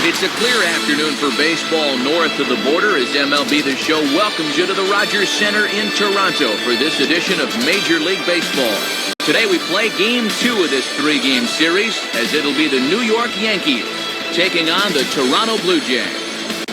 It's a clear afternoon for baseball north of the border as MLB The Show welcomes you to the Rogers Center in Toronto for this edition of Major League Baseball. Today we play Game 2 of this three-game series as it'll be the New York Yankees taking on the Toronto Blue Jays.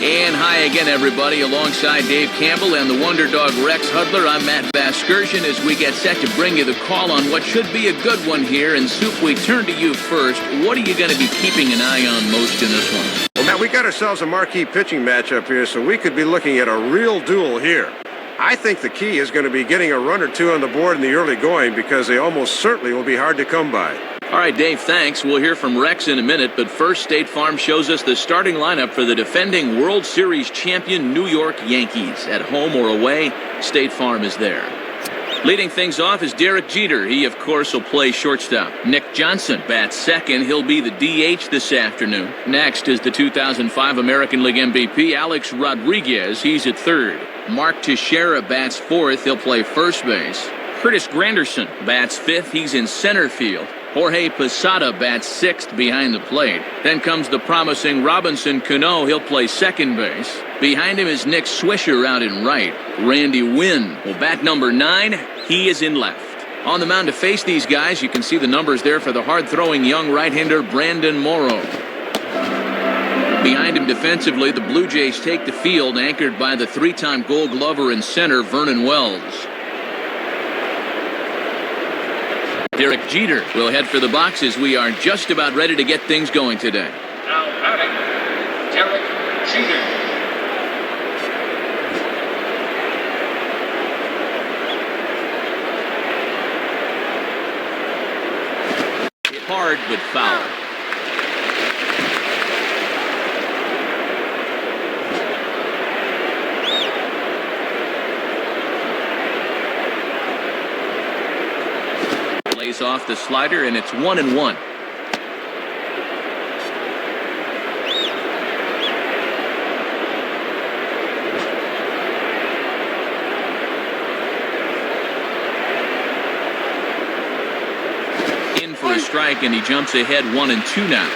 And hi again, everybody. Alongside Dave Campbell and the Wonder Dog Rex Hudler, I'm Matt Vasgersian as we get set to bring you the call on what should be a good one here. And Soup, we turn to you first. What are you going to be keeping an eye on most in this one? Well, Matt, we got ourselves a marquee pitching matchup here, so we could be looking at a real duel here. I think the key is going to be getting a run or two on the board in the early going because they almost certainly will be hard to come by. All right, Dave, thanks. We'll hear from Rex in a minute, but first, State Farm shows us the starting lineup for the defending World Series champion New York Yankees. At home or away, State Farm is there. Leading things off is Derek Jeter. He, of course, will play shortstop. Nick Johnson bats second. He'll be the DH this afternoon. Next is the 2005 American League MVP, Alex Rodriguez. He's at third. Mark Teixeira bats fourth. He'll play first base. Curtis Granderson bats fifth. He's in center field. Jorge Posada bats sixth behind the plate. Then comes the promising Robinson Cano. He'll play second base. Behind him is Nick Swisher out in right. Randy Wynn will bat number 9. He is in left. On the mound to face these guys, you can see the numbers there for the hard-throwing young right-hander Brandon Morrow. Behind him defensively, the Blue Jays take the field, anchored by the three-time Gold Glover in center, Vernon Wells. Derek Jeter will head for the boxes. We are just about ready to get things going today. Now batting, Derek Jeter. Hard but foul. Lays off the slider, and it's 1-1. In for a strike, and he jumps ahead 1-2 now.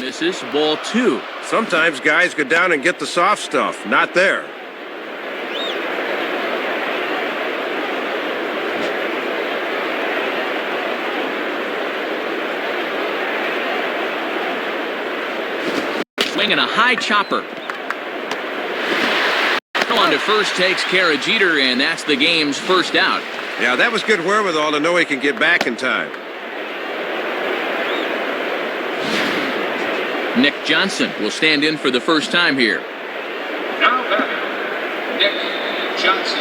Misses, ball 2. Sometimes guys go down and get the soft stuff. Not there. Swinging a high chopper. On to first, takes care of Jeter, and that's the game's first out. Yeah, that was good wherewithal to know he can get back in time. Nick Johnson will stand in for the first time here. Now batting, Nick Johnson.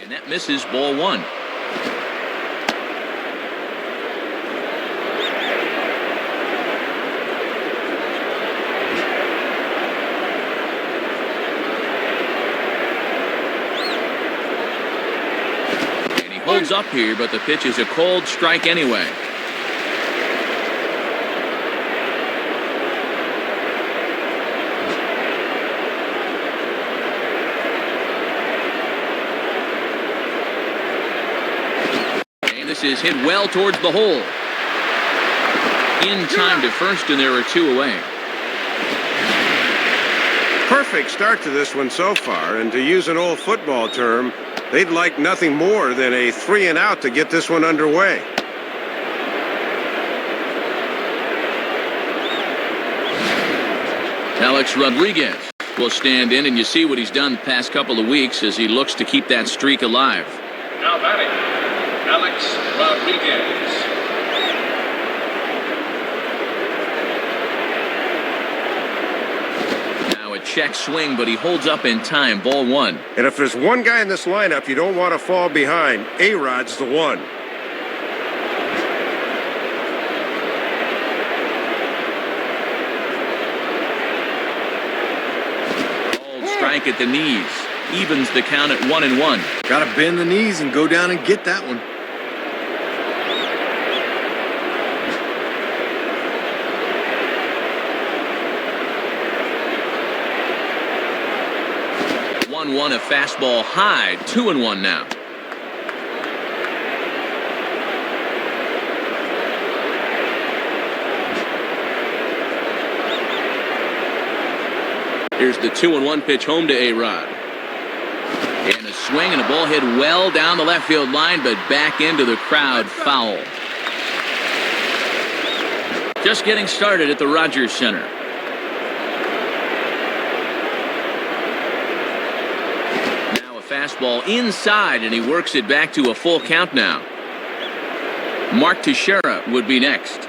And that misses, ball 1. Holds up here, but the pitch is a cold strike anyway. And this is hit well towards the hole. In time to first, and there are 2 away. Perfect start to this one so far, and to use an old football term, they'd like nothing more than a 3-and-out to get this one underway. Alex Rodriguez will stand in, and you see what he's done the past couple of weeks as he looks to keep that streak alive. Now batting, Alex Rodriguez. Check swing, but he holds up in time. Ball 1. And if there's one guy in this lineup you don't want to fall behind, A-Rod's the one. Old strike at the knees. Evens the count at 1-1. Got to bend the knees and go down and get that one. 1-1, a fastball high, 2-1 now. Here's the 2-1 pitch home to A-Rod. And a swing and a ball hit well down the left field line, but back into the crowd, foul. Just getting started at the Rogers Center. Now a fastball inside, and he works it back to a full count now. Mark Teixeira would be next.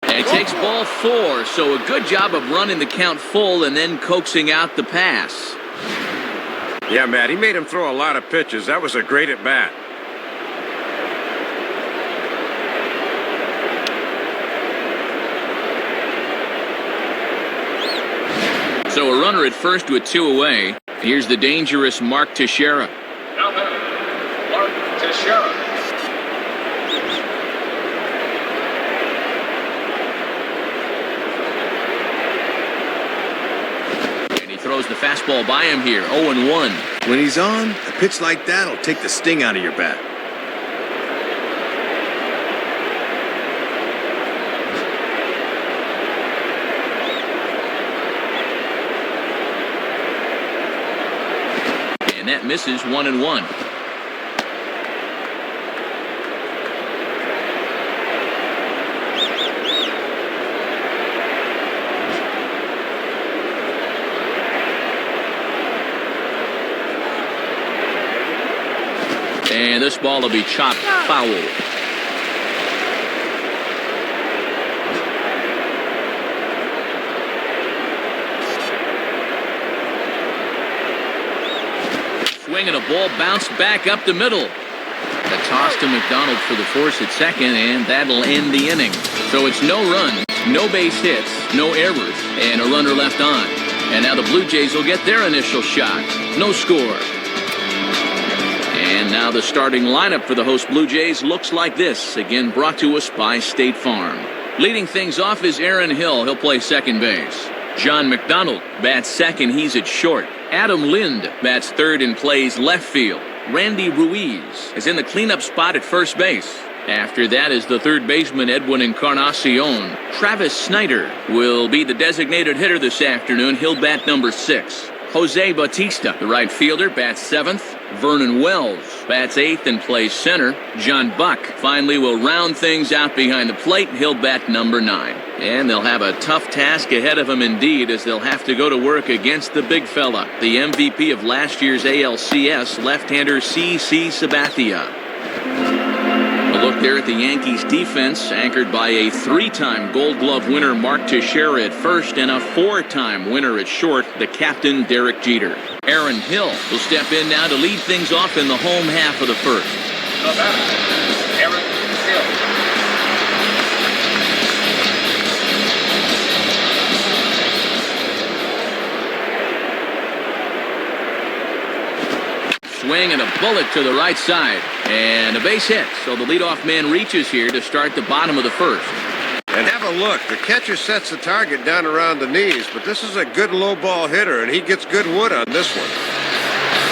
And he takes ball 4, so a good job of running the count full and then coaxing out the pass. Yeah, Matt, he made him throw a lot of pitches. That was a great at-bat. So a runner at first with 2 away. Here's the dangerous Mark Teixeira. Now batting, Mark Teixeira. Throws the fastball by him here, 0-1. When he's on, a pitch like that will take the sting out of your bat. And that misses, 1-1. And this ball will be chopped foul. Swing and a ball bounced back up the middle. A toss to McDonald for the force at second, and that'll end the inning. So it's no runs, no base hits, no errors, and a runner left on. And now the Blue Jays will get their initial shot. No score. And now the starting lineup for the host Blue Jays looks like this, again brought to us by State Farm. Leading things off is Aaron Hill. He'll play second base. John McDonald bats second. He's at short. Adam Lind bats third and plays left field. Randy Ruiz is in the cleanup spot at first base. After that is the third baseman Edwin Encarnacion. Travis Snyder will be the designated hitter this afternoon. He'll bat number 6. Jose Bautista, the right fielder, bats 7th. Vernon Wells bats 8th and plays center. John Buck finally will round things out behind the plate. He'll bat number 9. And they'll have a tough task ahead of them indeed, as they'll have to go to work against the big fella, the MVP of last year's ALCS, left-hander C.C. Sabathia. A look there at the Yankees defense, anchored by a 3-time Gold Glove winner Mark Teixeira at first and a 4-time winner at short, the captain Derek Jeter. Aaron Hill will step in now to lead things off in the home half of the first. The batter, Aaron Hill. Swing and a bullet to the right side. And a base hit. So the leadoff man reaches here to start the bottom of the first. And have a look. The catcher sets the target down around the knees, but this is a good low ball hitter, and he gets good wood on this one.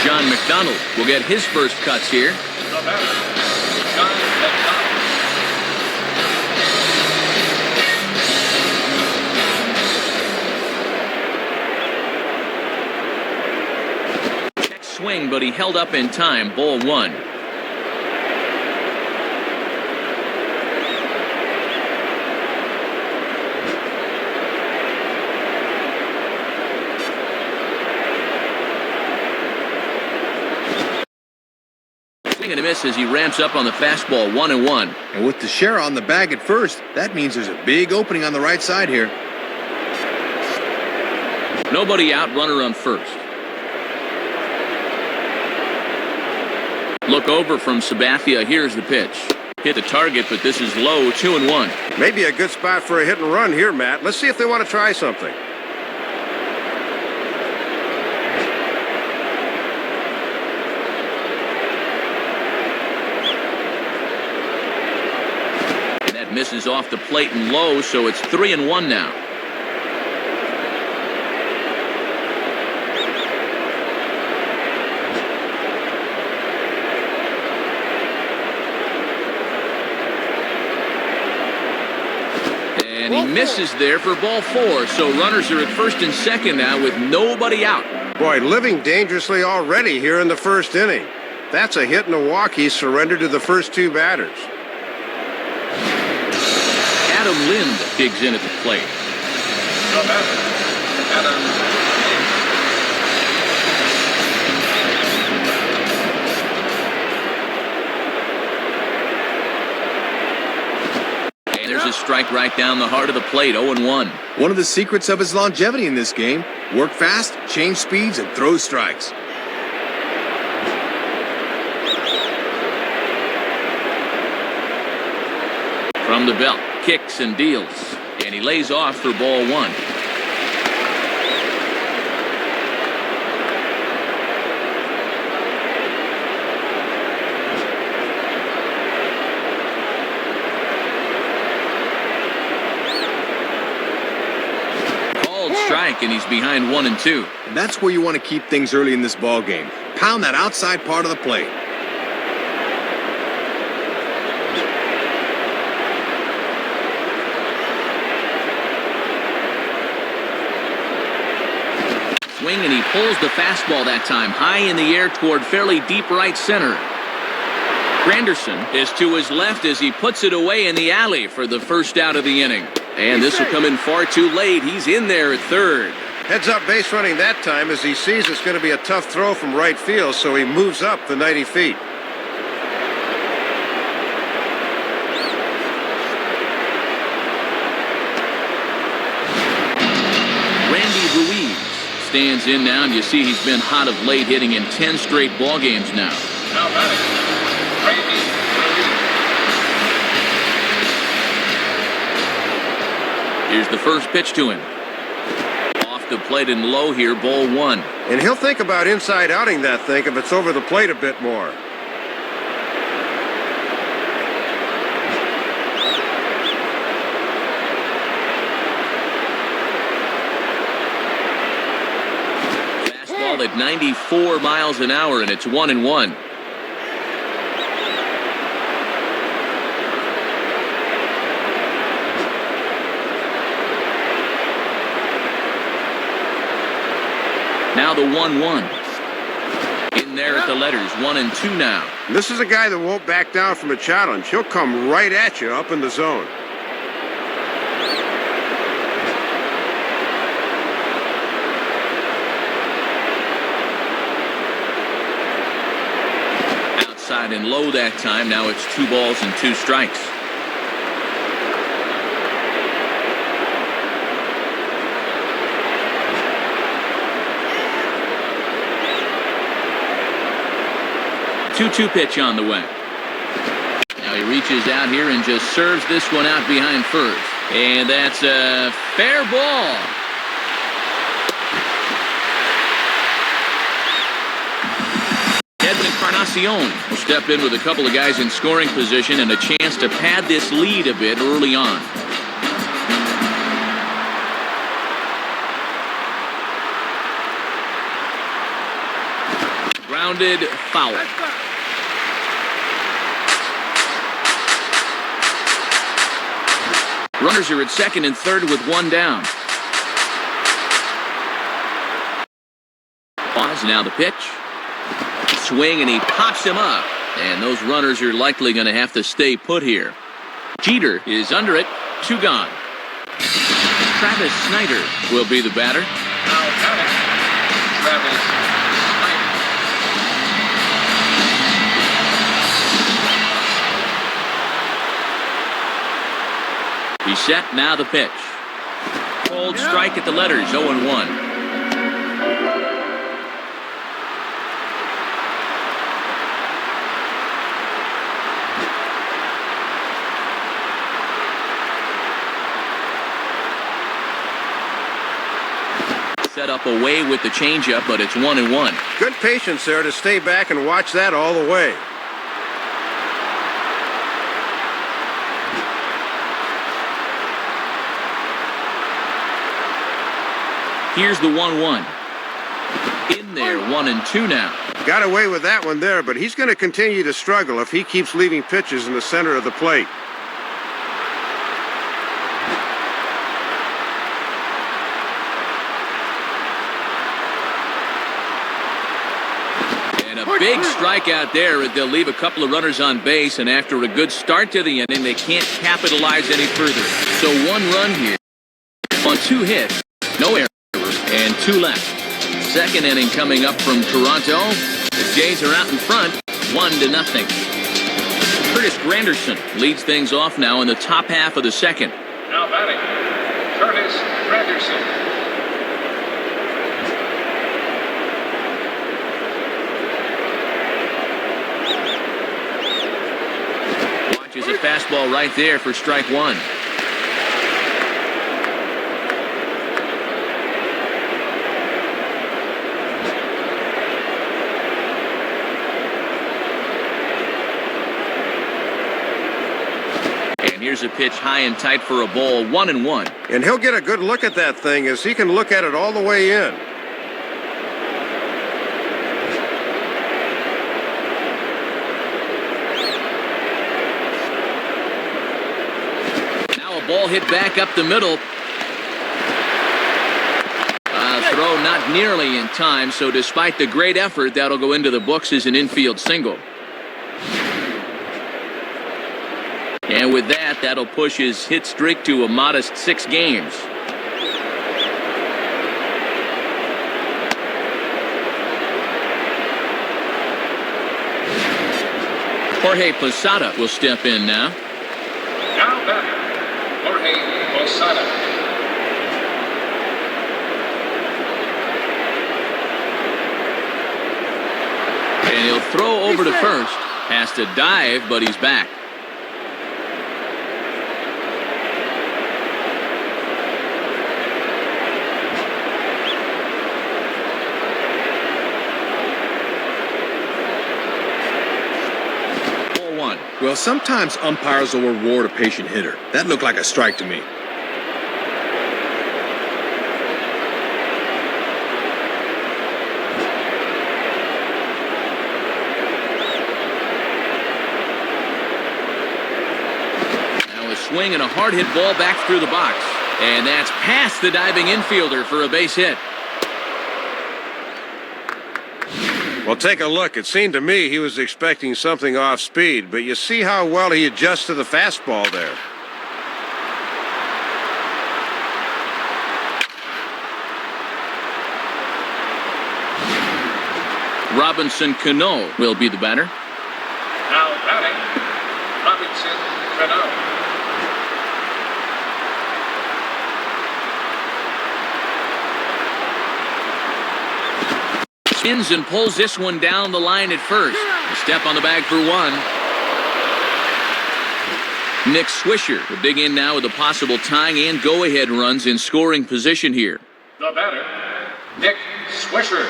John McDonald will get his first cuts here. The batter, John McDonald. Swing, but he held up in time. Ball 1. Swing and a miss as he ramps up on the fastball. 1-1. And with Teixeira on the bag at first, that means there's a big opening on the right side here. Nobody out, runner on first. Look over from Sabathia. Here's the pitch. Hit the target, but this is low. 2-1. Maybe a good spot for a hit and run here, Matt. Let's see if they want to try something. Misses off the plate and low, so it's 3-1 now. And he misses there for ball 4, so runners are at first and second now with nobody out. Boy, living dangerously already here in the first inning. That's a hit and a walk he surrendered to the first 2 batters. Adam Lind digs in at the plate. The batter, Adam Lind. And there's a strike right down the heart of the plate, 0-1. One of the secrets of his longevity in this game: work fast, change speeds, and throw strikes. From the belt, kicks and deals. And he lays off for ball 1. Called strike, and he's behind 1-2. And that's where you want to keep things early in this ball game. Pound that outside part of the plate. Swing, and he pulls the fastball that time high in the air toward fairly deep right center. Granderson is to his left as he puts it away in the alley for the first out of the inning. And this will come in far too late. He's in there at third. Heads up base running that time as he sees it's going to be a tough throw from right field, so he moves up the 90 feet. Stands in now, and you see he's been hot of late, hitting in 10 straight ball games now. Now batting, Randy Ruiz. Here's the first pitch to him. Off the plate and low here, ball 1. And he'll think about inside outing that thing if it's over the plate a bit more. At 94 miles an hour, and it's 1-1. Now the 1-1. In there at the letters, 1-2 now. This is a guy that won't back down from a challenge. He'll come right at you up in the zone. Outside and low that time. Now it's 2 balls and 2 strikes. Two-two pitch on the way. Now he reaches out here and just serves this one out behind first. And that's a fair ball. Encarnacion will step in with a couple of guys in scoring position and a chance to pad this lead a bit early on. Grounded foul. Runners are at second and third with 1 down. Pause, now the pitch. Swing, and he pops him up. And those runners are likely going to have to stay put here. Jeter is under it. 2 gone. Travis Snyder will be the batter. Now batting, Travis Snyder. He's set, now the pitch. Cold strike at the letters, 0-1. Set up away with the changeup, but it's 1-1. Good patience there to stay back and watch that all the way. Here's the 1-1. In there, 1-2 now. Got away with that one there, but he's going to continue to struggle if he keeps leaving pitches in the center of the plate. And a big strikeout there as they'll leave a couple of runners on base, and after a good start to the inning, they can't capitalize any further. So 1 run here on 2 hits, no errors, and 2 left. Second inning coming up from Toronto. The Jays are out in front, 1-0. Curtis Granderson leads things off now in the top half of the second. Now batting, Curtis Granderson. Watches a fastball right there for strike 1. Here's a pitch high and tight for a ball, 1-1. And he'll get a good look at that thing as he can look at it all the way in. Now a ball hit back up the middle. Throw not nearly in time, so despite the great effort, that'll go into the books as an infield single. And with that, that'll push his hit streak to a modest 6 games. Jorge Posada will step in now. Now batting, Jorge Posada. And he'll throw over to first. Has to dive, but he's back. Well, sometimes umpires will reward a patient hitter. That looked like a strike to me. Now a swing and a hard hit ball back through the box. And that's past the diving infielder for a base hit. Well, take a look. It seemed to me he was expecting something off speed, but you see how well he adjusts to the fastball there. Robinson Cano will be the batter. Now batting, Robinson Cano. Spins and pulls this one down the line at first. A step on the bag for 1. Nick Swisher will dig in now with a possible tying and go-ahead runs in scoring position here. The batter, Nick Swisher.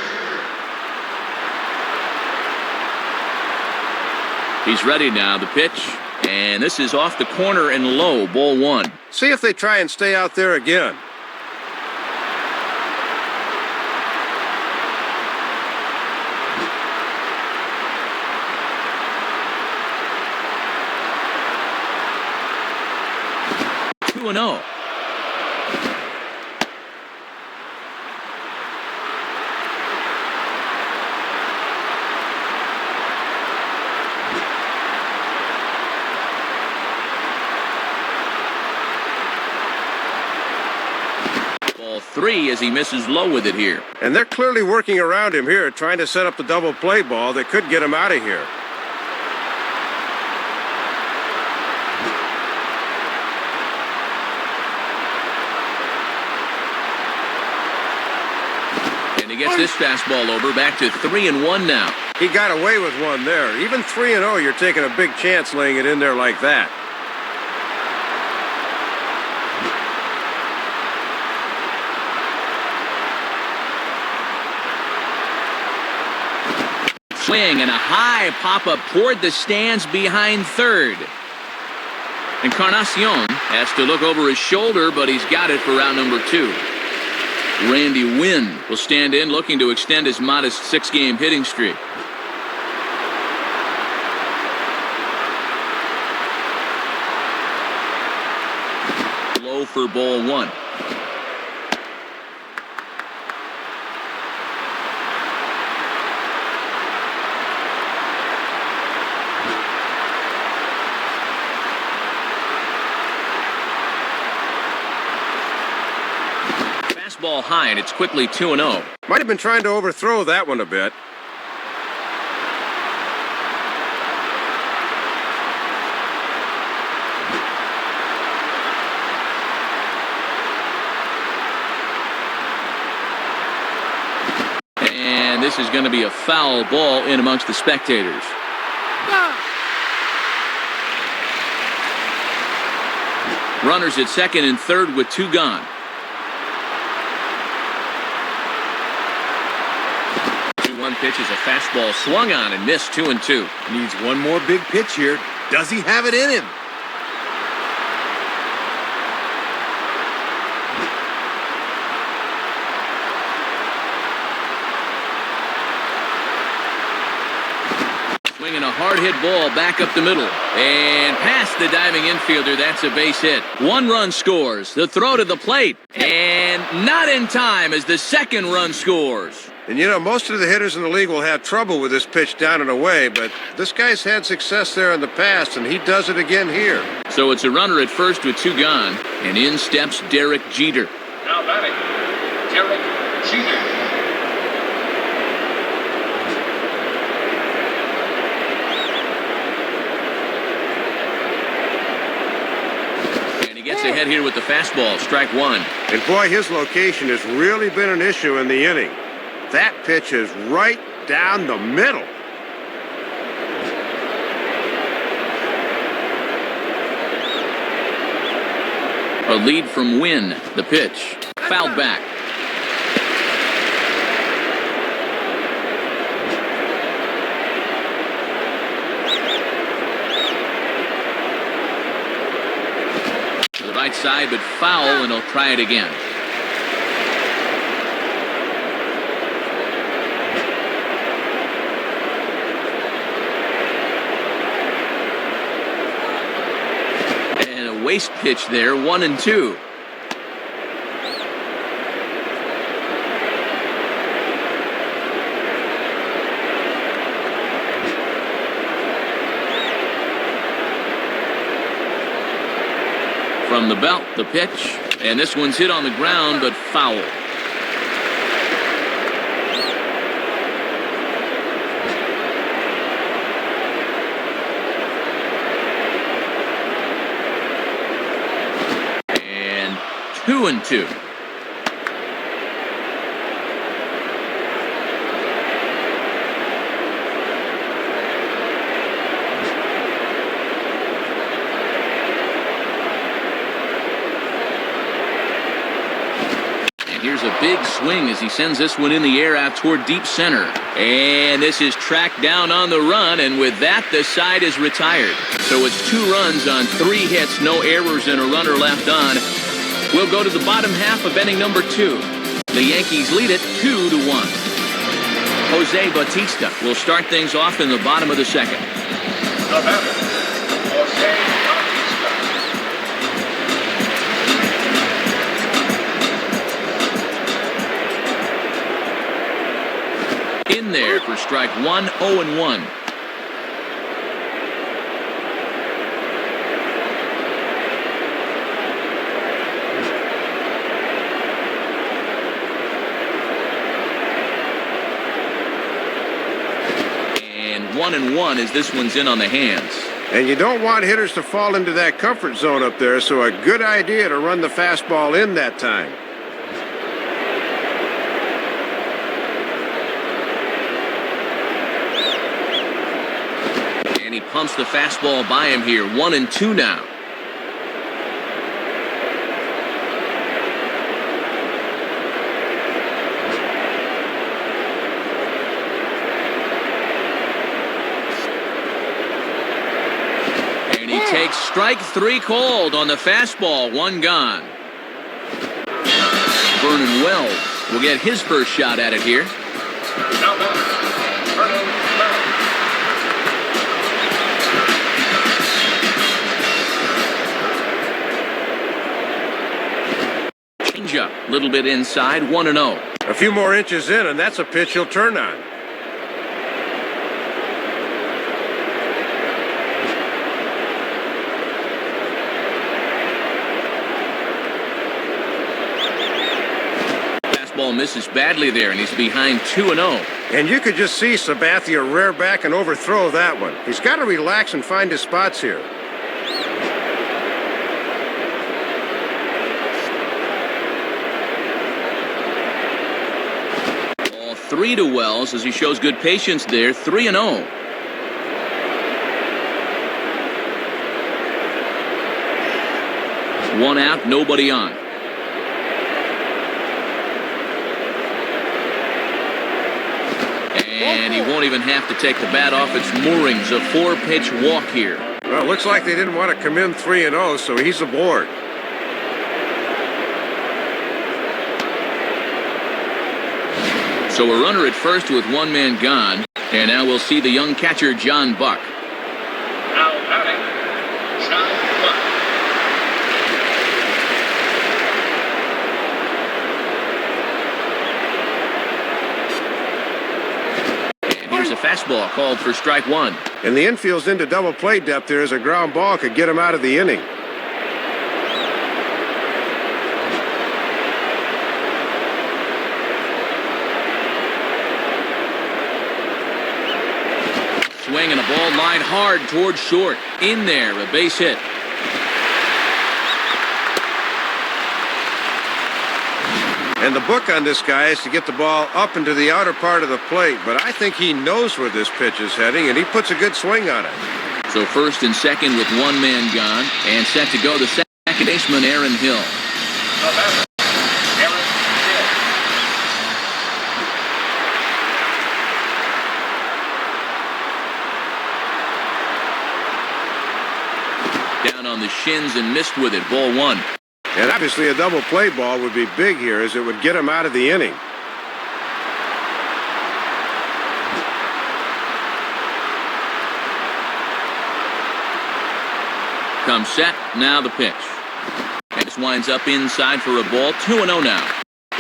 He's ready now, the pitch. And this is off the corner and low, ball 1. See if they try and stay out there again. And 0. Ball 3 as he misses low with it here. And they're clearly working around him here, trying to set up the double play ball that could get him out of here. He gets this fastball over, back to 3-1 now. He got away with one there. Even 3-0, you're taking a big chance laying it in there like that. Swing and a high pop-up toward the stands behind third. Encarnacion has to look over his shoulder, but he's got it for round number 2. Randy Wynn will stand in, looking to extend his modest 6-game hitting streak. Low for ball 1. Fastball high, and it's quickly 2-0. Might have been trying to overthrow that one a bit. And this is going to be a foul ball in amongst the spectators. Runners at second and third with 2 gone. 2-1 pitch is a fastball swung on and missed. 2-2. Needs one more big pitch here. Does he have it in him? Swinging a hard-hit ball back up the middle. And past the diving infielder, that's a base hit. 1 run scores. The throw to the plate. And not in time as the 2nd run scores. And you know, most of the hitters in the league will have trouble with this pitch down and away, but this guy's had success there in the past, and he does it again here. So it's a runner at first with 2 gone. And in steps Derek Jeter. Now batting, Derek Jeter. Gets ahead here with the fastball. Strike 1. And boy, his location has really been an issue in the inning. That pitch is right down the middle. A lead from Wynn. The pitch. Fouled back. To the right side, but foul, and he'll try it again. And a waste pitch there, 1-2. From the belt, the pitch, and this one's hit on the ground, but foul. And 2-2. Here's a big swing as he sends this one in the air out toward deep center. And this is tracked down on the run, and with that, the side is retired. So it's 2 runs on 3 hits, no errors, and a runner left on. We'll go to the bottom half of inning number 2. The Yankees lead it 2-1. Jose Bautista will start things off in the bottom of the 2nd. The batter, Jose Bautista. In there for strike 1, 0-1. And 1-1 as this one's in on the hands. And you don't want hitters to fall into that comfort zone up there, so a good idea to run the fastball in that time. He pumps the fastball by him here. 1-2 now. And he takes strike 3 called on the fastball. 1 gone. Vernon Wells will get his first shot at it here. Now batting, Vernon Wells. Change-up, a little bit inside, 1-0. A few more inches in, and that's a pitch he'll turn on. Fastball misses badly there, and he's behind 2-0. And you could just see Sabathia rear back and overthrow that one. He's got to relax and find his spots here. Ball 3 to Wells as he shows good patience there, 3-0. One out, nobody on. And he won't even have to take the bat off its moorings. A 4-pitch walk here. Well, it looks like they didn't want to come in 3-0, so he's aboard. So a runner at first with one man gone. And now we'll see the young catcher, John Buck. Now batting, John Buck. And here's a fastball called for strike one. And the infield's into double play depth there as a ground ball could get him out of the inning. Swing and a ball lined hard towards short. In there, a base hit. And the book on this guy is to get the ball up into the outer part of the plate, but I think he knows where this pitch is heading, and he puts a good swing on it. So first and second with one man gone, and set to go the second baseman, Aaron Hill. The batter, Aaron Hill. Down on the shins and missed with it, ball one. And obviously a double play ball would be big here as it would get him out of the inning. Comes set, now the pitch. And this winds up inside for a ball, 2-0 now.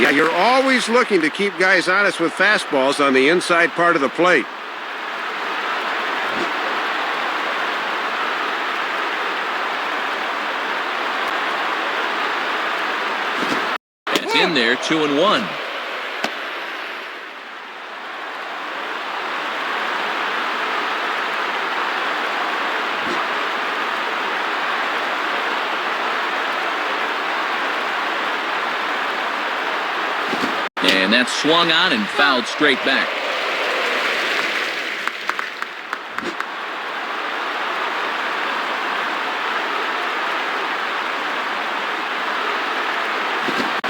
Yeah, you're always looking to keep guys honest with fastballs on the inside part of the plate. That's in there, 2-1. And that's swung on and fouled straight back.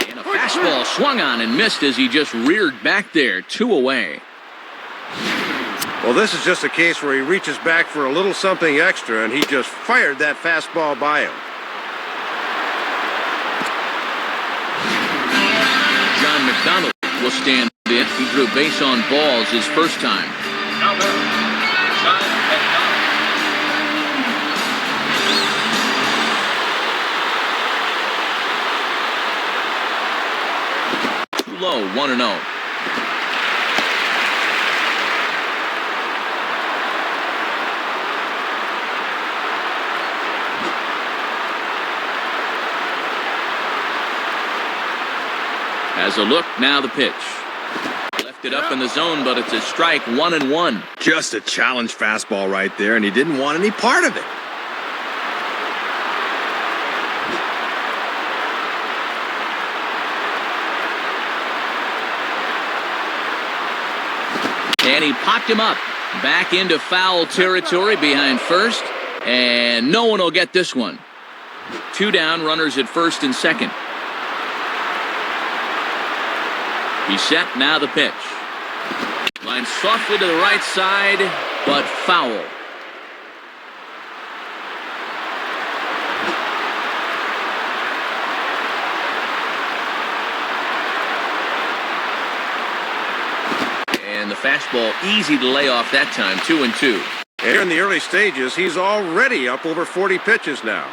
And a fastball swung on and missed as he just reared back there, 2 away. Well, this is just a case where he reaches back for a little something extra, and he just fired that fastball by him. John McDonald will stand in. He drew base on balls his first time. Now batting, John McDonald. Too low, 1-0. Has a look, now the pitch. Left it up in the zone, but it's a strike, 1-1. Just a challenge fastball right there, and he didn't want any part of it. And he popped him up. Back into foul territory behind first. And no one will get this one. 2 down, runners at first and second. He's set, now the pitch. Line softly to the right side, but foul. fastball easy to lay off that time, 2-2. And in the early stages, he's already up over 40 pitches now.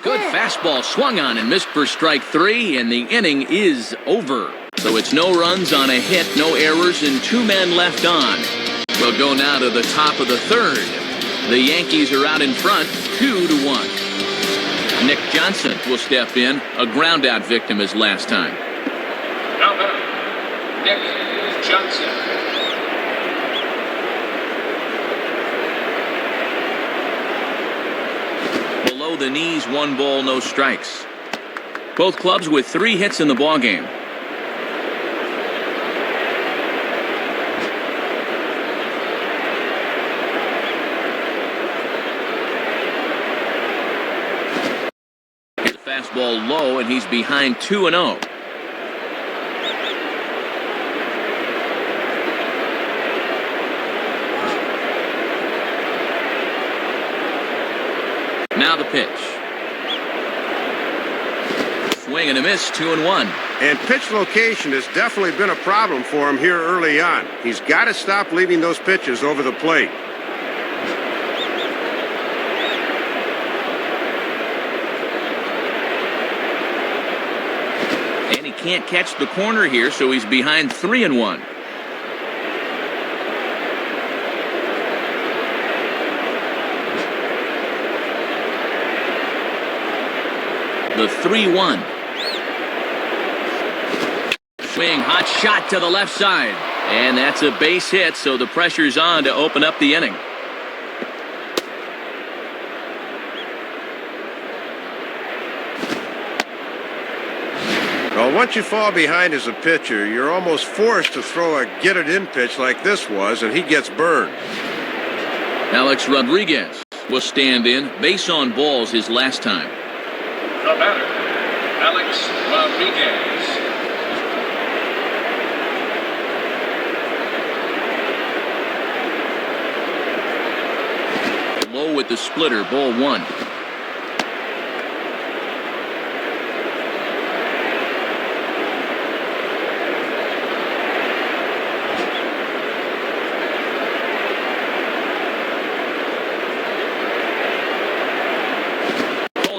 Good fastball swung on and missed for strike 3, and the inning is over. So it's no runs on a hit, no errors, and 2 men left on. We'll go now to the top of the 3rd. The Yankees are out in front, 2-1. Nick Johnson will step in, a ground-out victim as last time. Now batter, Nick Johnson. Below the knees, 1 ball, no strikes. Both clubs with 3 hits in the ballgame. Fastball low, and he's behind 2-0. Now the pitch. Swing and a miss, 2-1. And pitch location has definitely been a problem for him here early on. He's got to stop leaving those pitches over the plate. And he can't catch the corner here, so he's behind 3-1. The 3-1. Swing, hot shot to the left side. And that's a base hit, so the pressure's on to open up the inning. Well, once you fall behind as a pitcher, you're almost forced to throw a get-it-in pitch like this was, and he gets burned. Alex Rodriguez will stand in. Base on balls his last time. The batter, Alex Rodriguez. Low with the splitter, ball 1.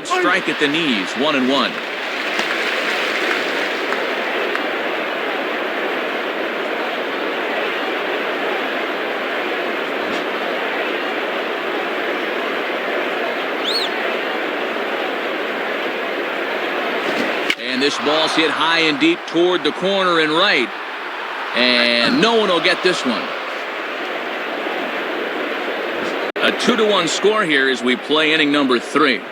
Strike at the knees, 1-1. And this ball's hit high and deep toward the corner and right. And no one will get this one. A 2-1 score here as we play inning number 3.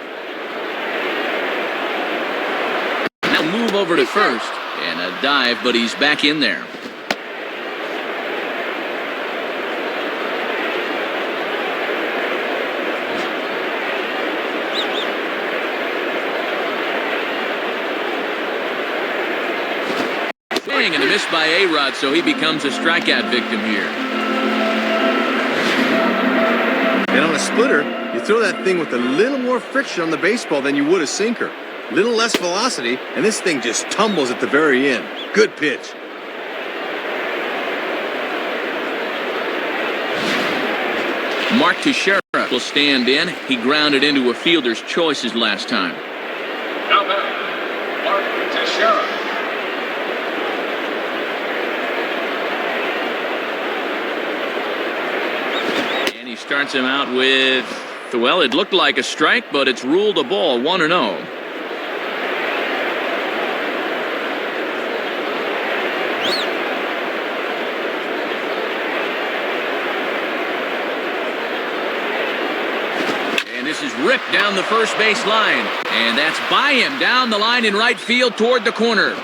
Move over to first, and a dive, but he's back in there. Swing and a miss by A-Rod, so he becomes a strikeout victim here. And on a splitter, you throw that thing with a little more friction on the baseball than you would a sinker. Little less velocity, and this thing just tumbles at the very end. Good pitch. Mark Teixeira will stand in. He grounded into a fielder's choice his last time. Now batter, Mark Teixeira. And he starts him out with, well, it looked like a strike, but it's ruled a ball, 1-0. This is ripped down the first base line. And that's by him down the line in right field toward the corner.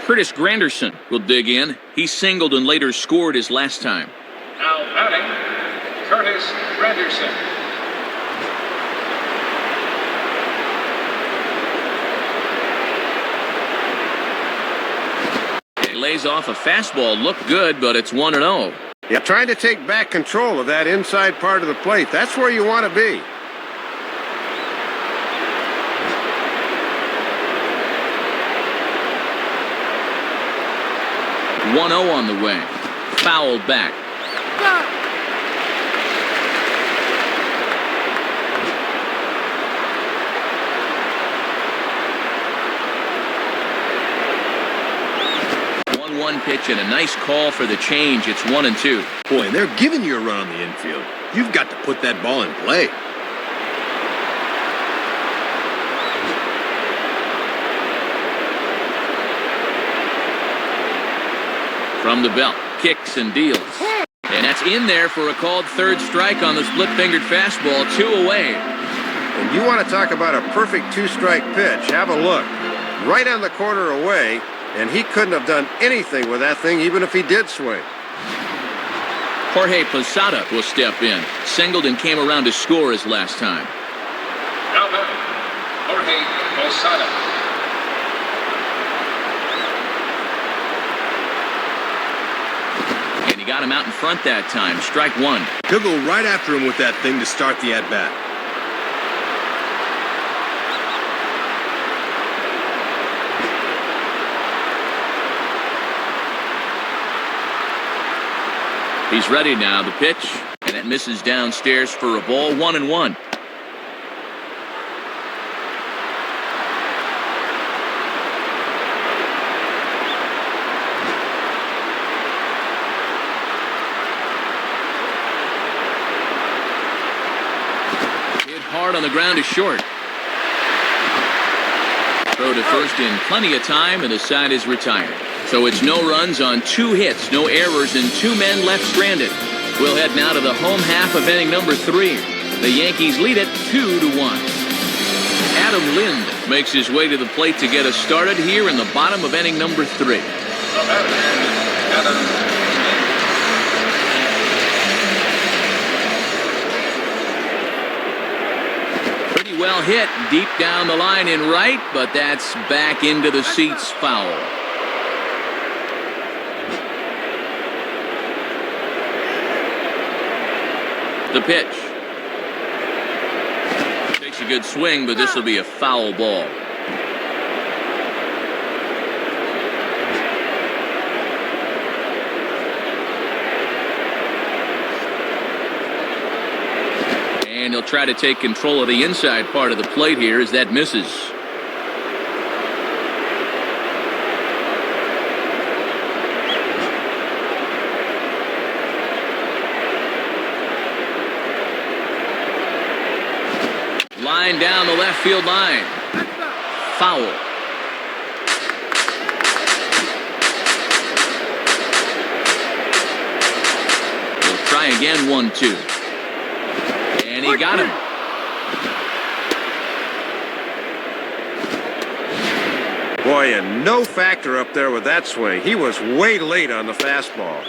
Curtis Granderson will dig in. He singled and later scored his last time. Now batting, Curtis Granderson. He lays off a fastball. Looked good, but it's 1-0. Yeah, trying to take back control of that inside part of the plate. That's where you want to be. 1-0 on the way. Fouled back. One pitch and a nice call for the change. It's 1-2. Boy, and they're giving you a run on the infield. You've got to put that ball in play. From the belt, kicks and deals. And that's in there for a called third strike on the split-fingered fastball. 2 away. And you want to talk about a perfect two-strike pitch. Have a look. Right on the corner away. And he couldn't have done anything with that thing, even if he did swing. Jorge Posada will step in. Singled and came around to score his last time. Now batting, Jorge Posada. And he got him out in front that time. Strike 1. He'll go right after him with that thing to start the at-bat. He's ready now. The pitch, and it misses downstairs for a ball. 1-1. Hit hard on the ground is short. Throw to first in plenty of time, and the side is retired. So it's no runs on 2 hits, no errors, and 2 men left stranded. We'll head now to the home half of inning number 3. The Yankees lead it 2-1. Adam Lind makes his way to the plate to get us started here in the bottom of inning number 3. Pretty well hit deep down the line in right, but that's back into the seats foul. The pitch. Takes a good swing, but this will be a foul ball. And he'll try to take control of the inside part of the plate here as that misses. Line down the left field line. Foul. We'll try again. 1-2. And he got him. Boy, and no factor up there with that swing. He was way late on the fastball.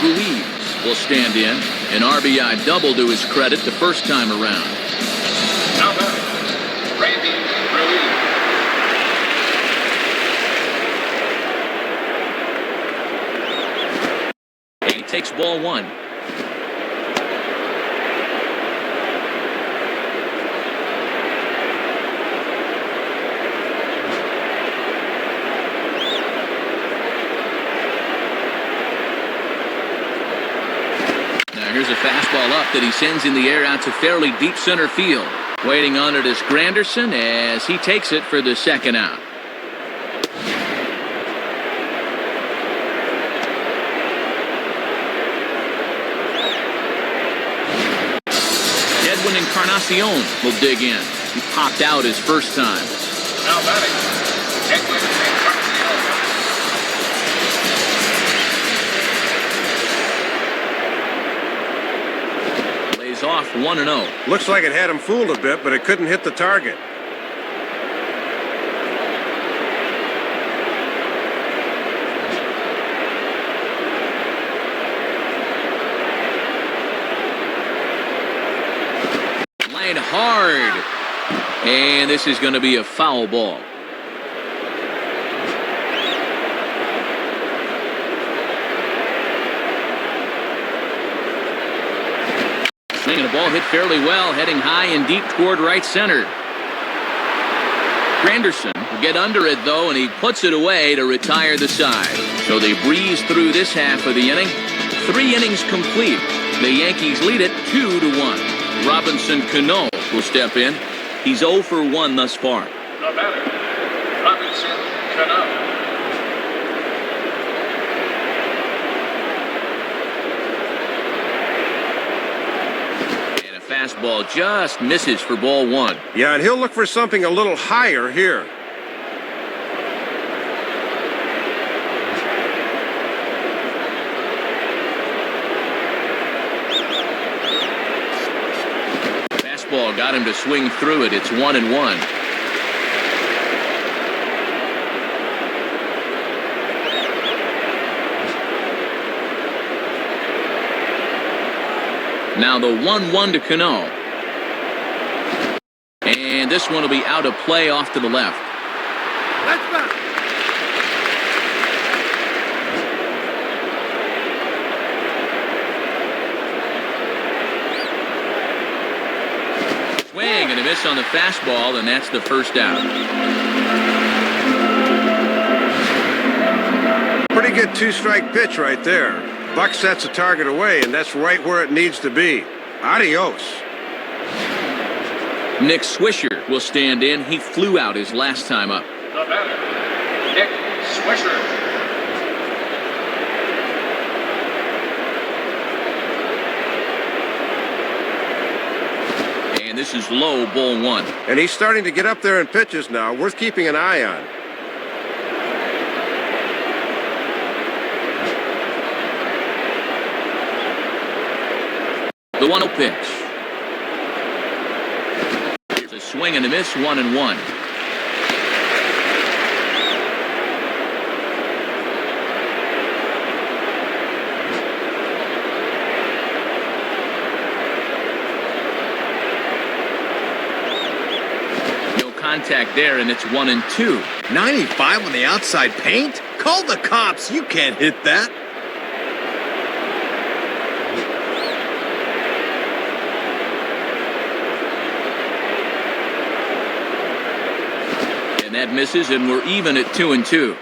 Ruiz will stand in. An RBI double to his credit the first time around. Now batting, Randy Ruiz. And he takes ball 1. Here's a fastball up that he sends in the air out to fairly deep center field. Waiting on it is Granderson as he takes it for the second out. Edwin Encarnacion will dig in. He popped out his first time. Now batting, Edwin Encarnacion. Off 1-0. Looks like it had him fooled a bit, but it couldn't hit the target. Lined hard. And this is going to be a foul ball. Swinging a ball hit fairly well, heading high and deep toward right center. Granderson will get under it, though, and he puts it away to retire the side. So they breeze through this half of the inning. 3 innings complete. The Yankees lead it 2-1. Robinson Cano will step in. He's 0 for 1 thus far. The batter, Robinson Cano. Fastball just misses for ball 1. Yeah, and he'll look for something a little higher here. Fastball got him to swing through it. It's 1-1. Now the 1-1 to Cano. And this one will be out of play off to the left. Let's back. Swing and a miss on the fastball, and that's the first out. Pretty good 2-strike pitch right there. Buck sets a target away, and that's right where it needs to be. Adios. Nick Swisher will stand in. He flew out his last time up. The batter, Nick Swisher. And this is low, ball 1. And he's starting to get up there in pitches now, worth keeping an eye on. The 1-0 pitch. Here's a swing and a miss, 1-1. No contact there, and it's 1-2. 95 on the outside paint? Call the cops. You can't hit that. And that misses, and we're even at 2-2.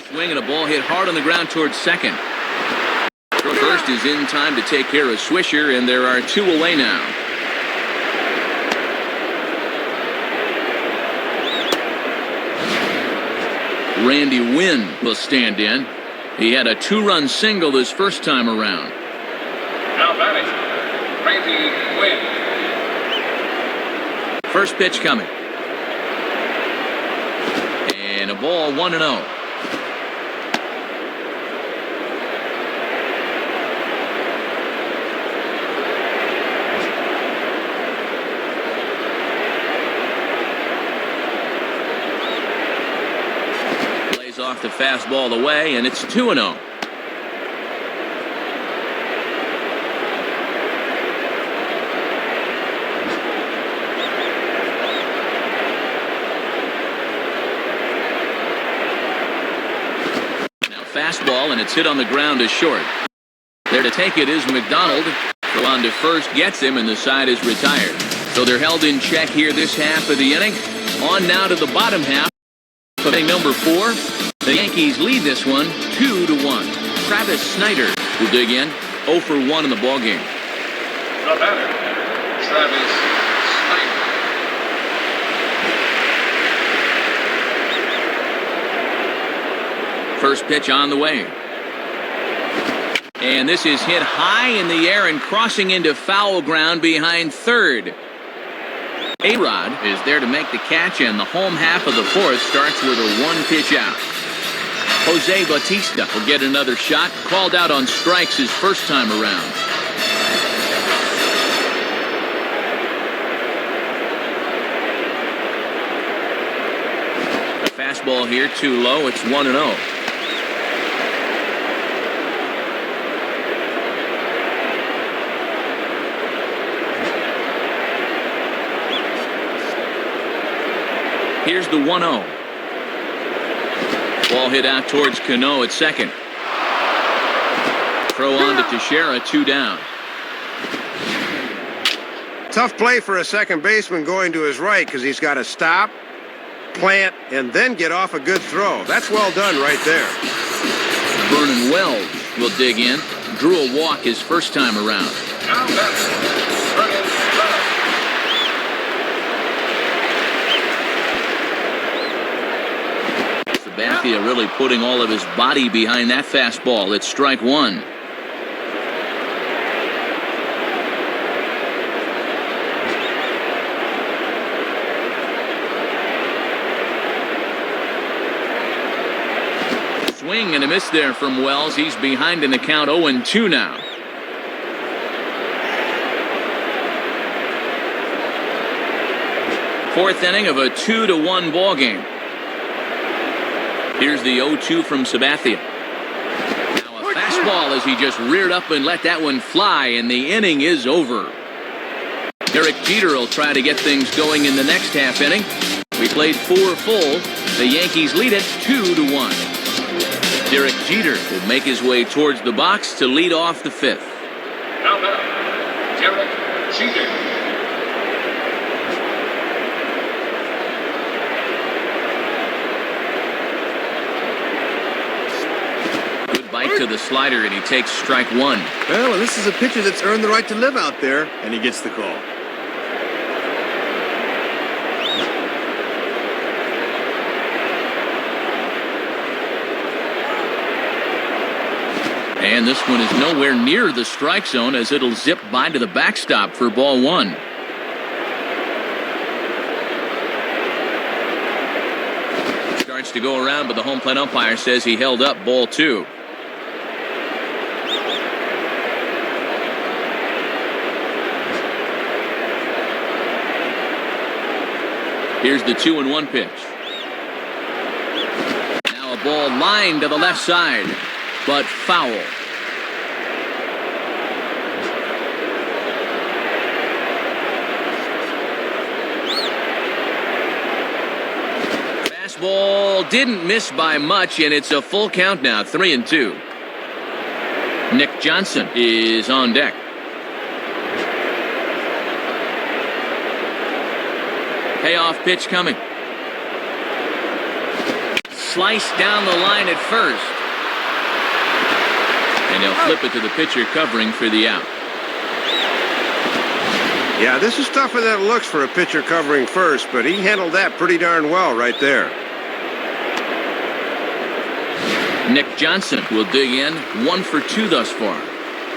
Swing and a ball hit hard on the ground towards second. First is in time to take care of Swisher, and there are 2 away now. Randy Wynn will stand in. He had a 2-run single his first time around. Now batting, Randy Wynn. First pitch coming. And a ball, 1-0. Off the fastball away, and it's 2-0. Now fastball, and it's hit on the ground as short. There to take it is McDonald. Go on to first, gets him, and the side is retired. So they're held in check here this half of the inning. On now to the bottom half of inning number 4. The Yankees lead this one 2-1. Travis Snyder will dig in, 0 for 1 in the ballgame. The batter, Travis Snyder. First pitch on the way. And this is hit high in the air and crossing into foul ground behind third. A-Rod is there to make the catch, and the home half of the 4th starts with a 1-pitch out. Jose Bautista will get another shot, called out on strikes his first time around. The fastball here too low, it's 1-0. Here's the 1-0. Ball hit out towards Cano at second. Throw on to Teixeira, 2 down. Tough play for a second baseman going to his right because he's got to stop, plant, and then get off a good throw. That's well done right there. Vernon Wells will dig in. Drew a walk his first time around. Now batting, Vernon Wells. Sabathia really putting all of his body behind that fastball. It's strike 1. Swing and a miss there from Wells. He's behind in the count, 0-2 now. Fourth inning of a 2-1 ball game. Here's the 0-2 from Sabathia. Now a fastball as he just reared up and let that one fly, and the inning is over. Derek Jeter will try to get things going in the next half inning. We played 4 full. The Yankees lead it 2-1. Derek Jeter will make his way towards the box to lead off the 5th. Now batting, Derek Jeter. Good bite to the slider, and he takes strike 1. Well, this is a pitcher that's earned the right to live out there, and he gets the call. And this one is nowhere near the strike zone as it'll zip by to the backstop for ball 1. Starts to go around, but the home plate umpire says he held up ball 2. Here's the 2-1 pitch. Now a ball lined to the left side, but foul. Fastball didn't miss by much, and it's a full count now, 3-2. Nick Johnson is on deck. Payoff pitch coming. Slice down the line at first. And he'll flip it to the pitcher covering for the out. Yeah, this is tougher than it looks for a pitcher covering first, but he handled that pretty darn well right there. Nick Johnson will dig in, 1 for 2 thus far.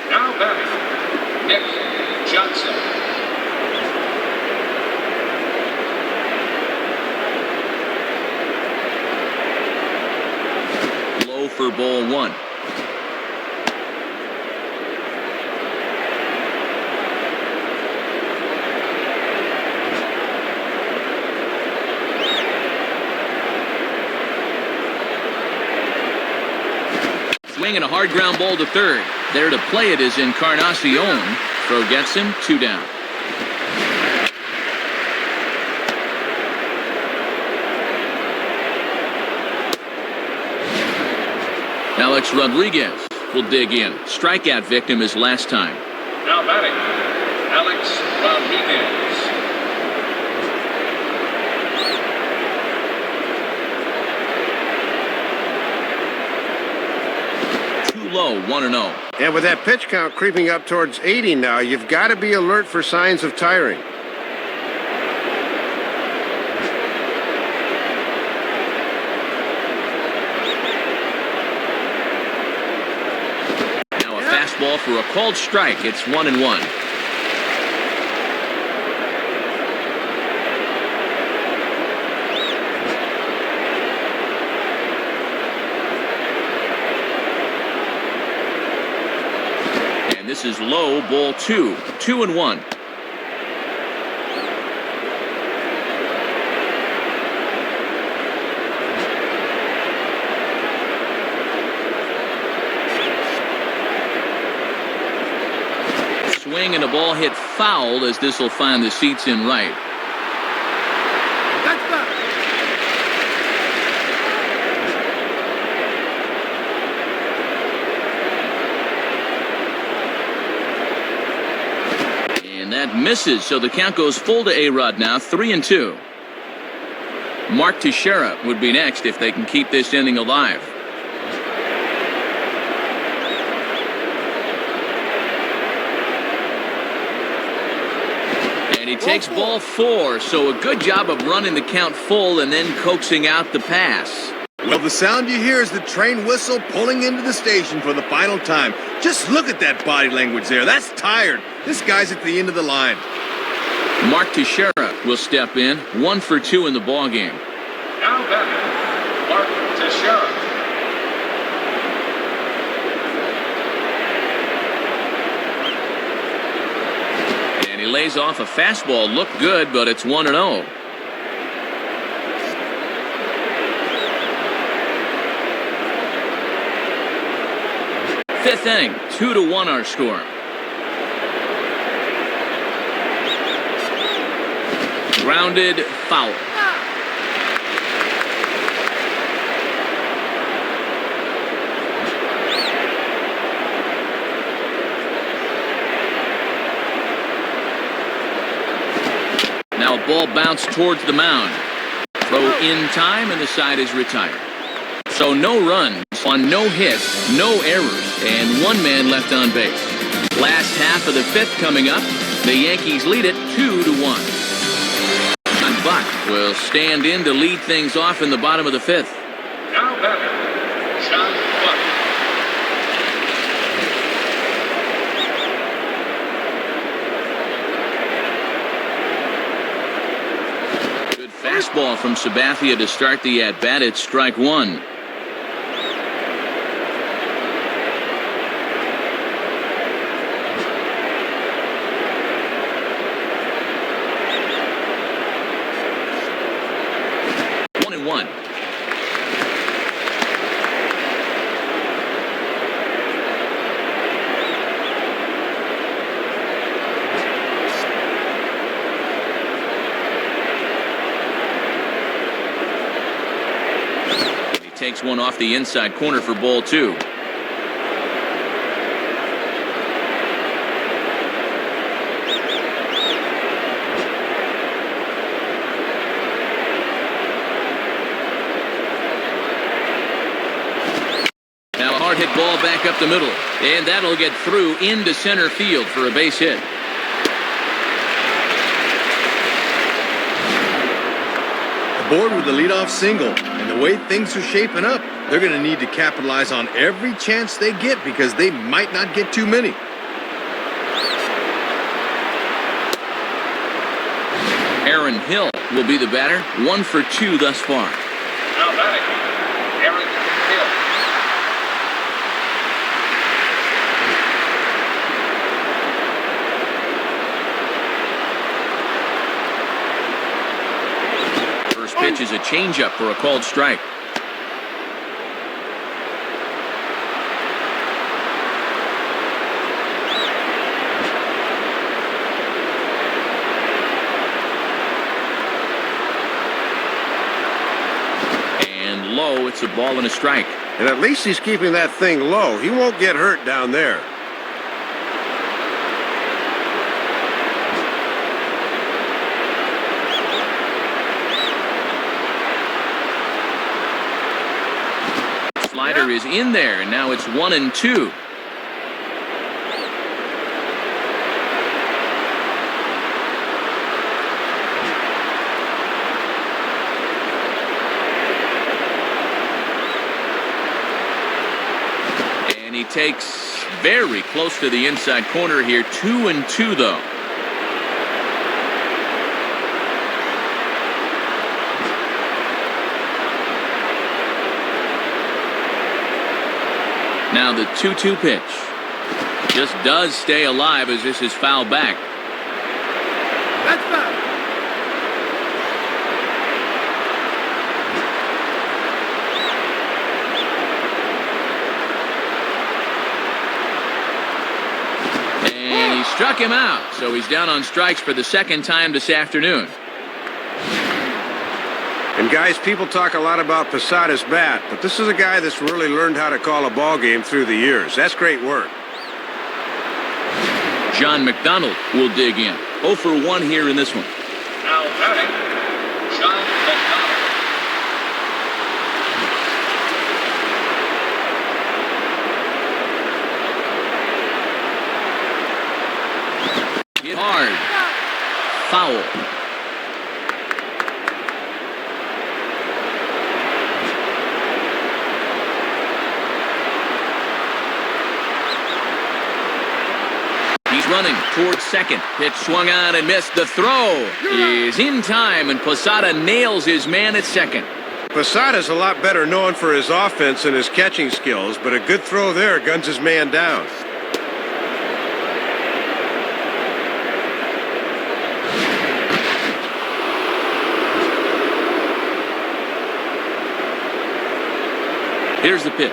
Now batting, Nick Johnson. Low for ball 1. Swing and a hard ground ball to third. There to play it is Encarnacion. Throw gets him, 2 down. Alex Rodriguez will dig in. Strikeout victim his last time. Now batting, Alex Rodriguez. Low, 1-0. And with that pitch count creeping up towards 80 now, you've got to be alert for signs of tiring. Now a fastball for a called strike. It's 1-1. This is low, ball 2, 2-1. Swing and a ball hit foul as this will find the seats in right. misses, so the count goes full to A-Rod now, 3-2. Mark Teixeira would be next if they can keep this inning alive. And he takes ball 4, so a good job of running the count full and then coaxing out the pass. Well, the sound you hear is the train whistle pulling into the station for the final time. Just look at that body language there. That's tired. This guy's at the end of the line. Mark Teixeira will step in, 1 for 2 in the ballgame. Now batting, Mark Teixeira. And he lays off a fastball. Looked good, but it's 1-0. Fifth inning, 2-1 our score. Grounded foul. Now a ball bounced towards the mound. Throw in time, and the side is retired. So no runs on no hits, no errors, and 1 man left on base. Last half of the 5th coming up. The Yankees lead it 2-1. John Buck will stand in to lead things off in the bottom of the 5th. Now batting, John Buck. Good fastball from Sabathia to start the at-bat. It's strike 1. Takes one off the inside corner for ball 2. Now a hard hit ball back up the middle, and that'll get through into center field for a base hit. Aboard with the leadoff single, and the way things are shaping up, they're going to need to capitalize on every chance they get because they might not get too many. Aaron Hill will be the batter, 1 for 2 thus far. Now batting, Aaron Hill. First pitch is a changeup for a called strike. And low, it's a ball and a strike. And at least he's keeping that thing low. He won't get hurt down there. Slider is in there, and now it's 1-2. And he takes very close to the inside corner here. 2-2 though. Now the 2-2 pitch. Just does stay alive as this is fouled back. That's foul. And he struck him out, so he's down on strikes for the second time this afternoon. And guys, people talk a lot about Posada's bat, but this is a guy that's really learned how to call a ball game through the years. That's great work. John McDonald will dig in. 0 for 1 here in this one. Now batting, John McDonald. Hit hard. Foul. He's running towards second. Pitch swung on and missed. The throw is in time, and Posada nails his man at second. Posada's a lot better known for his offense and his catching skills, but a good throw there guns his man down. Here's the pitch.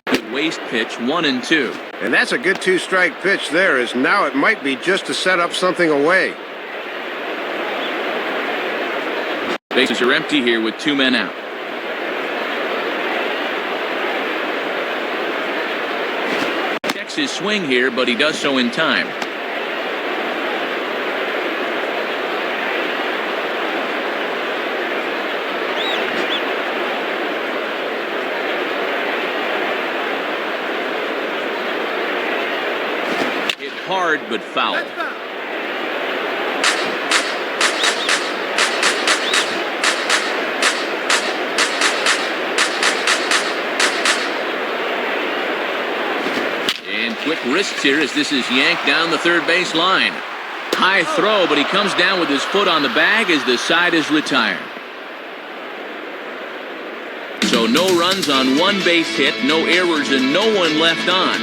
Good waist pitch, 1-2. And that's a good two-strike pitch there, as now it might be just to set up something away. Bases are empty here with 2 men out. Checks his swing here, but he does so in time. Hit hard, but foul. And quick wrists here as this is yanked down the third base line. High throw, but he comes down with his foot on the bag as the side is retired. So no runs on 1 base hit, no errors, and no one left on.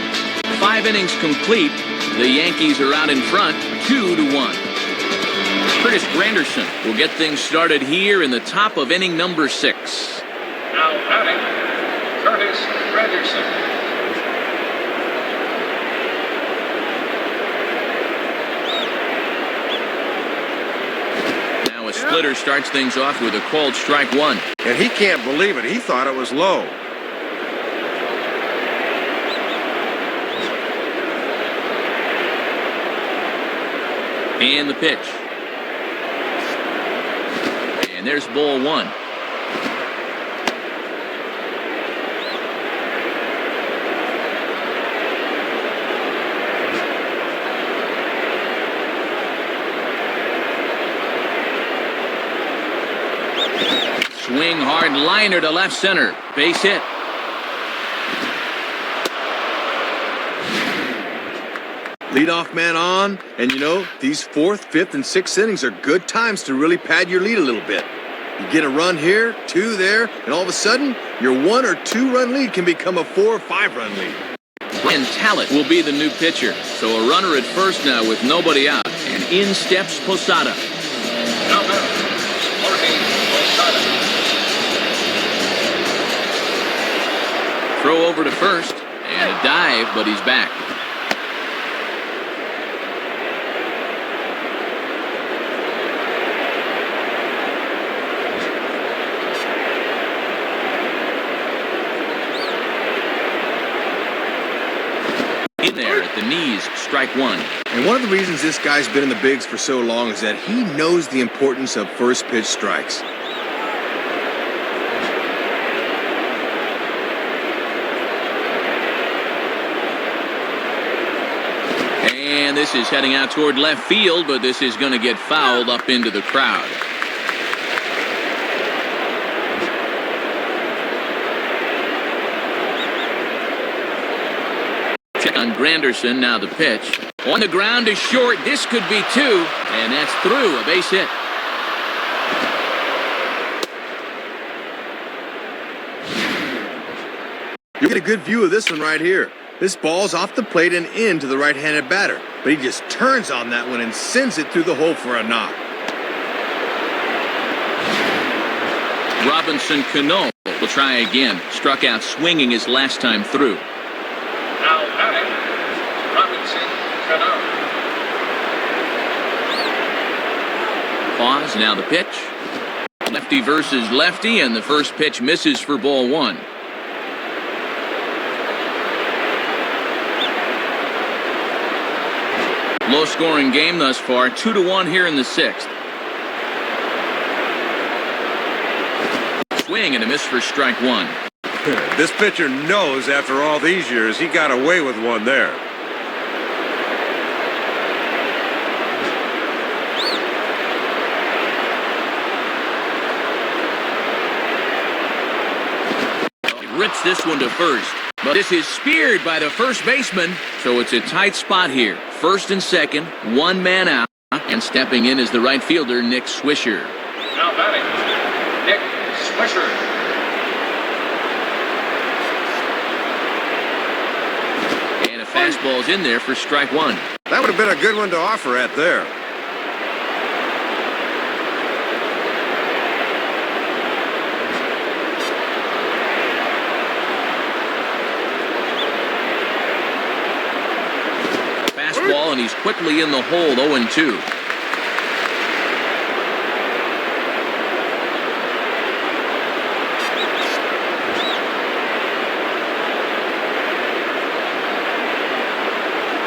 5 innings complete. The Yankees are out in front, 2-1. Curtis Granderson will get things started here in the top of inning number 6. Now batting, Curtis Granderson. Now a splitter starts things off with a called strike 1. And he can't believe it. He thought it was low. And the pitch. And there's ball 1. Swing hard liner to left center. Base hit. Leadoff man on, and you know, these 4th, 5th, and 6th innings are good times to really pad your lead a little bit. You get a run here, 2 there, and all of a sudden, your 1 or 2 run lead can become a 4 or 5 run lead. And Talent will be the new pitcher. So a runner at first now with nobody out. And in steps Posada. Number 40, Posada. Throw over to first. And a dive, but he's back. In there at the knees, strike 1. And one of the reasons this guy's been in the bigs for so long is that he knows the importance of first pitch strikes. And this is heading out toward left field, but this is going to get fouled up into the crowd. On Granderson, now the pitch. On the ground is short. This could be 2, and that's through. A base hit. You get a good view of this one right here. This ball's off the plate and into the right-handed batter, but he just turns on that one and sends it through the hole for a knock. Robinson Cano will try again. Struck out swinging his last time through. Now batting, Robinson Cano. Pause, now the pitch. Lefty versus lefty, and the first pitch misses for ball 1. Low-scoring game thus far, 2-1 here in the sixth. Swing and a miss for strike one. This pitcher knows after all these years he got away with one there. Rips this one to first, but this is speared by the first baseman, so it's a tight spot here. First and second, one man out, and stepping in is the right fielder, Nick Swisher. Now batting, Nick Swisher. And a fastball's in there for strike one. That would have been a good one to offer at there. Fastball, and he's quickly in the hole, 0-2.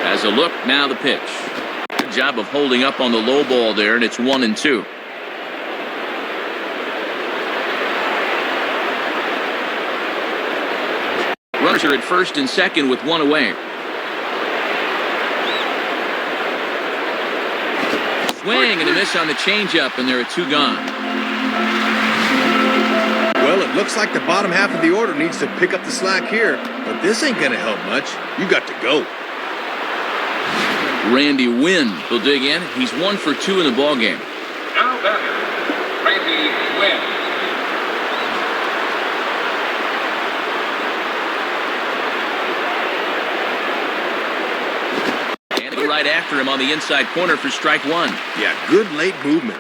As a look, now the pitch. Good job of holding up on the low ball there, and it's 1-2. Runners are at first and second with one away. Swing and a miss on the changeup, and there are two gone. Well, it looks like the bottom half of the order needs to pick up the slack here, but this ain't going to help much. You got to go. Randy Wynn will dig in. He's 1 for 2 in the ballgame. Now batting, Randy Wynn. Right after him on the inside corner for strike one. Yeah, good late movement.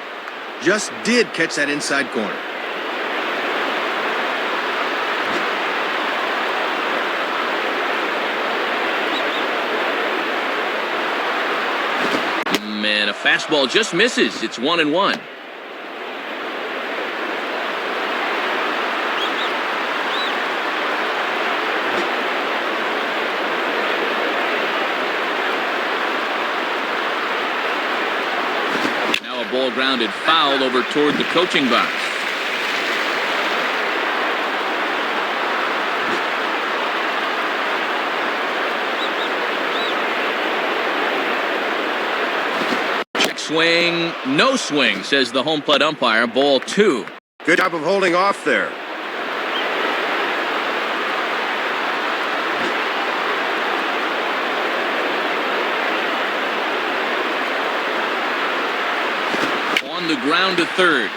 Just did catch that inside corner. Man, a fastball just misses. It's 1-1. Ball grounded foul over toward the coaching box. Check swing, no swing, says the home plate umpire. Ball 2. Good job of holding off there. The ground to third.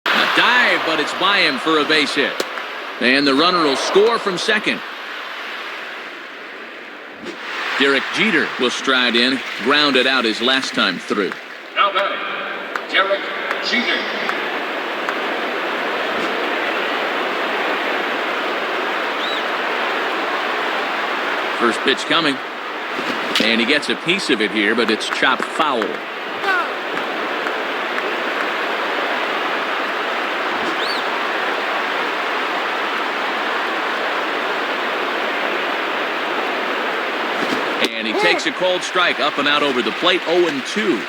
A dive, but it's by him for a base hit. And the runner will score from second. Derek Jeter will stride in, grounded out his last time through. Now batting, Derek Jeter. First pitch coming. And he gets a piece of it here, but it's chopped foul. And he takes a cold strike up and out over the plate, 0-2.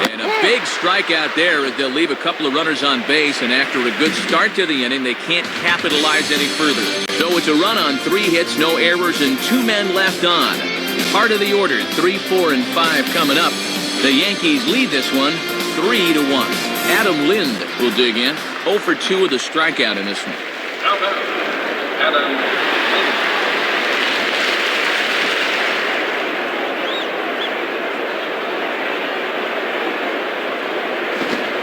And a big strikeout there as they'll leave a couple of runners on base, and after a good start to the inning, they can't capitalize any further. So it's a run on 3 hits, no errors, and 2 men left on. Part of the order, 3, 4, and 5 coming up. The Yankees lead this one 3-1. Adam Lind will dig in. 0 for 2 with a strikeout in this one. Now batting, Adam Lind.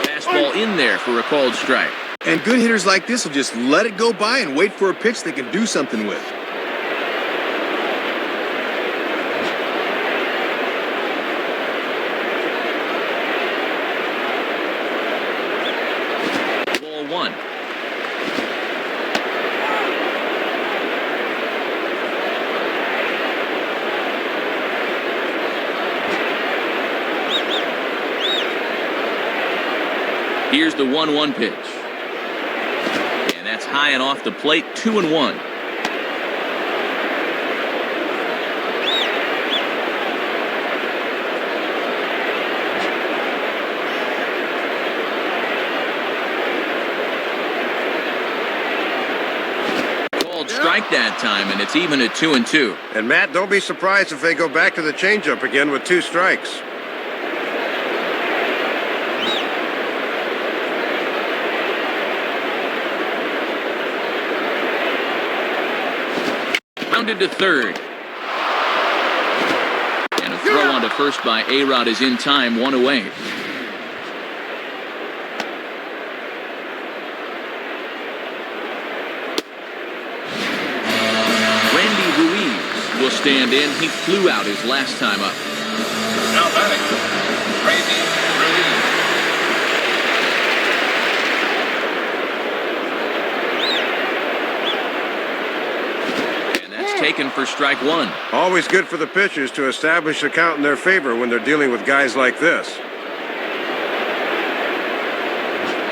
Fastball in there for a called strike. And good hitters like this will just let it go by and wait for a pitch they can do something with. Ball 1. Here's the 1-1 pitch. And that's high and off the plate, 2-1. Strike that time, and it's even at 2-2. And Matt, don't be surprised if they go back to the changeup again with 2 strikes. Rounded to third. And a throw onto first by A-Rod is in time, 1 away. Will stand in. He flew out his last time up. Now batting, Randy Ruiz. And that's taken for strike 1. Always good for the pitchers to establish a count in their favor when they're dealing with guys like this.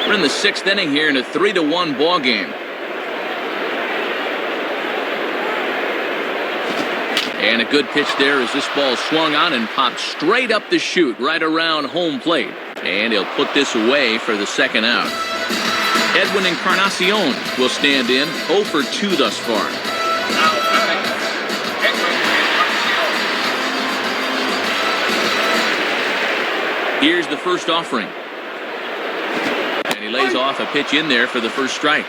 We're in the 6th inning here in a 3-1 ball game. And a good pitch there as this ball swung on and popped straight up the chute right around home plate. And he'll put this away for the 2nd out. Edwin Encarnacion will stand in, 0 for 2 thus far. Now batting, Edwin Encarnacion. Here's the first offering. And he lays off a pitch in there for the first strike.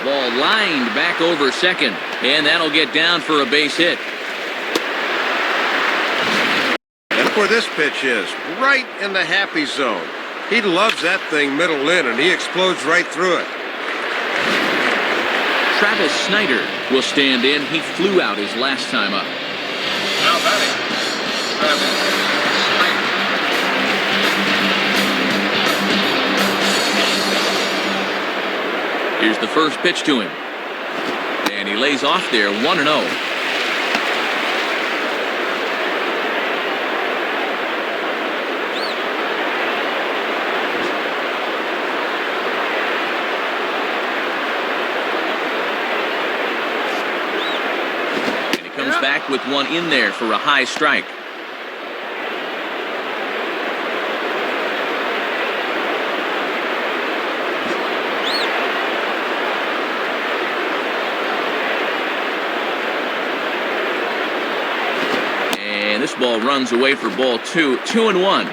Ball lined back over second, and that'll get down for a base hit. And look where this pitch is, right in the happy zone. He loves that thing middle in, and he explodes right through it. Travis Snyder will stand in. He flew out his last time up. Now batting, Travis Snyder. Here's the first pitch to him. And he lays off there, 1-0. And he comes back with one in there for a high strike. This ball runs away for ball 2, 2-1.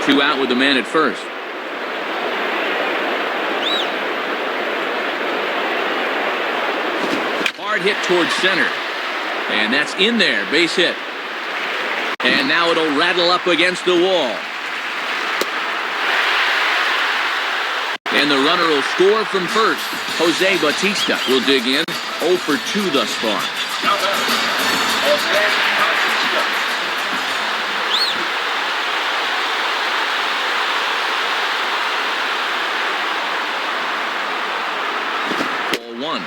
Two out with the man at first. Hard hit towards center. And that's in there, base hit. And now it'll rattle up against the wall. And the runner will score from first. Jose Bautista will dig in, 0 for 2 thus far. Now batting, Jose Bautista. Ball 1.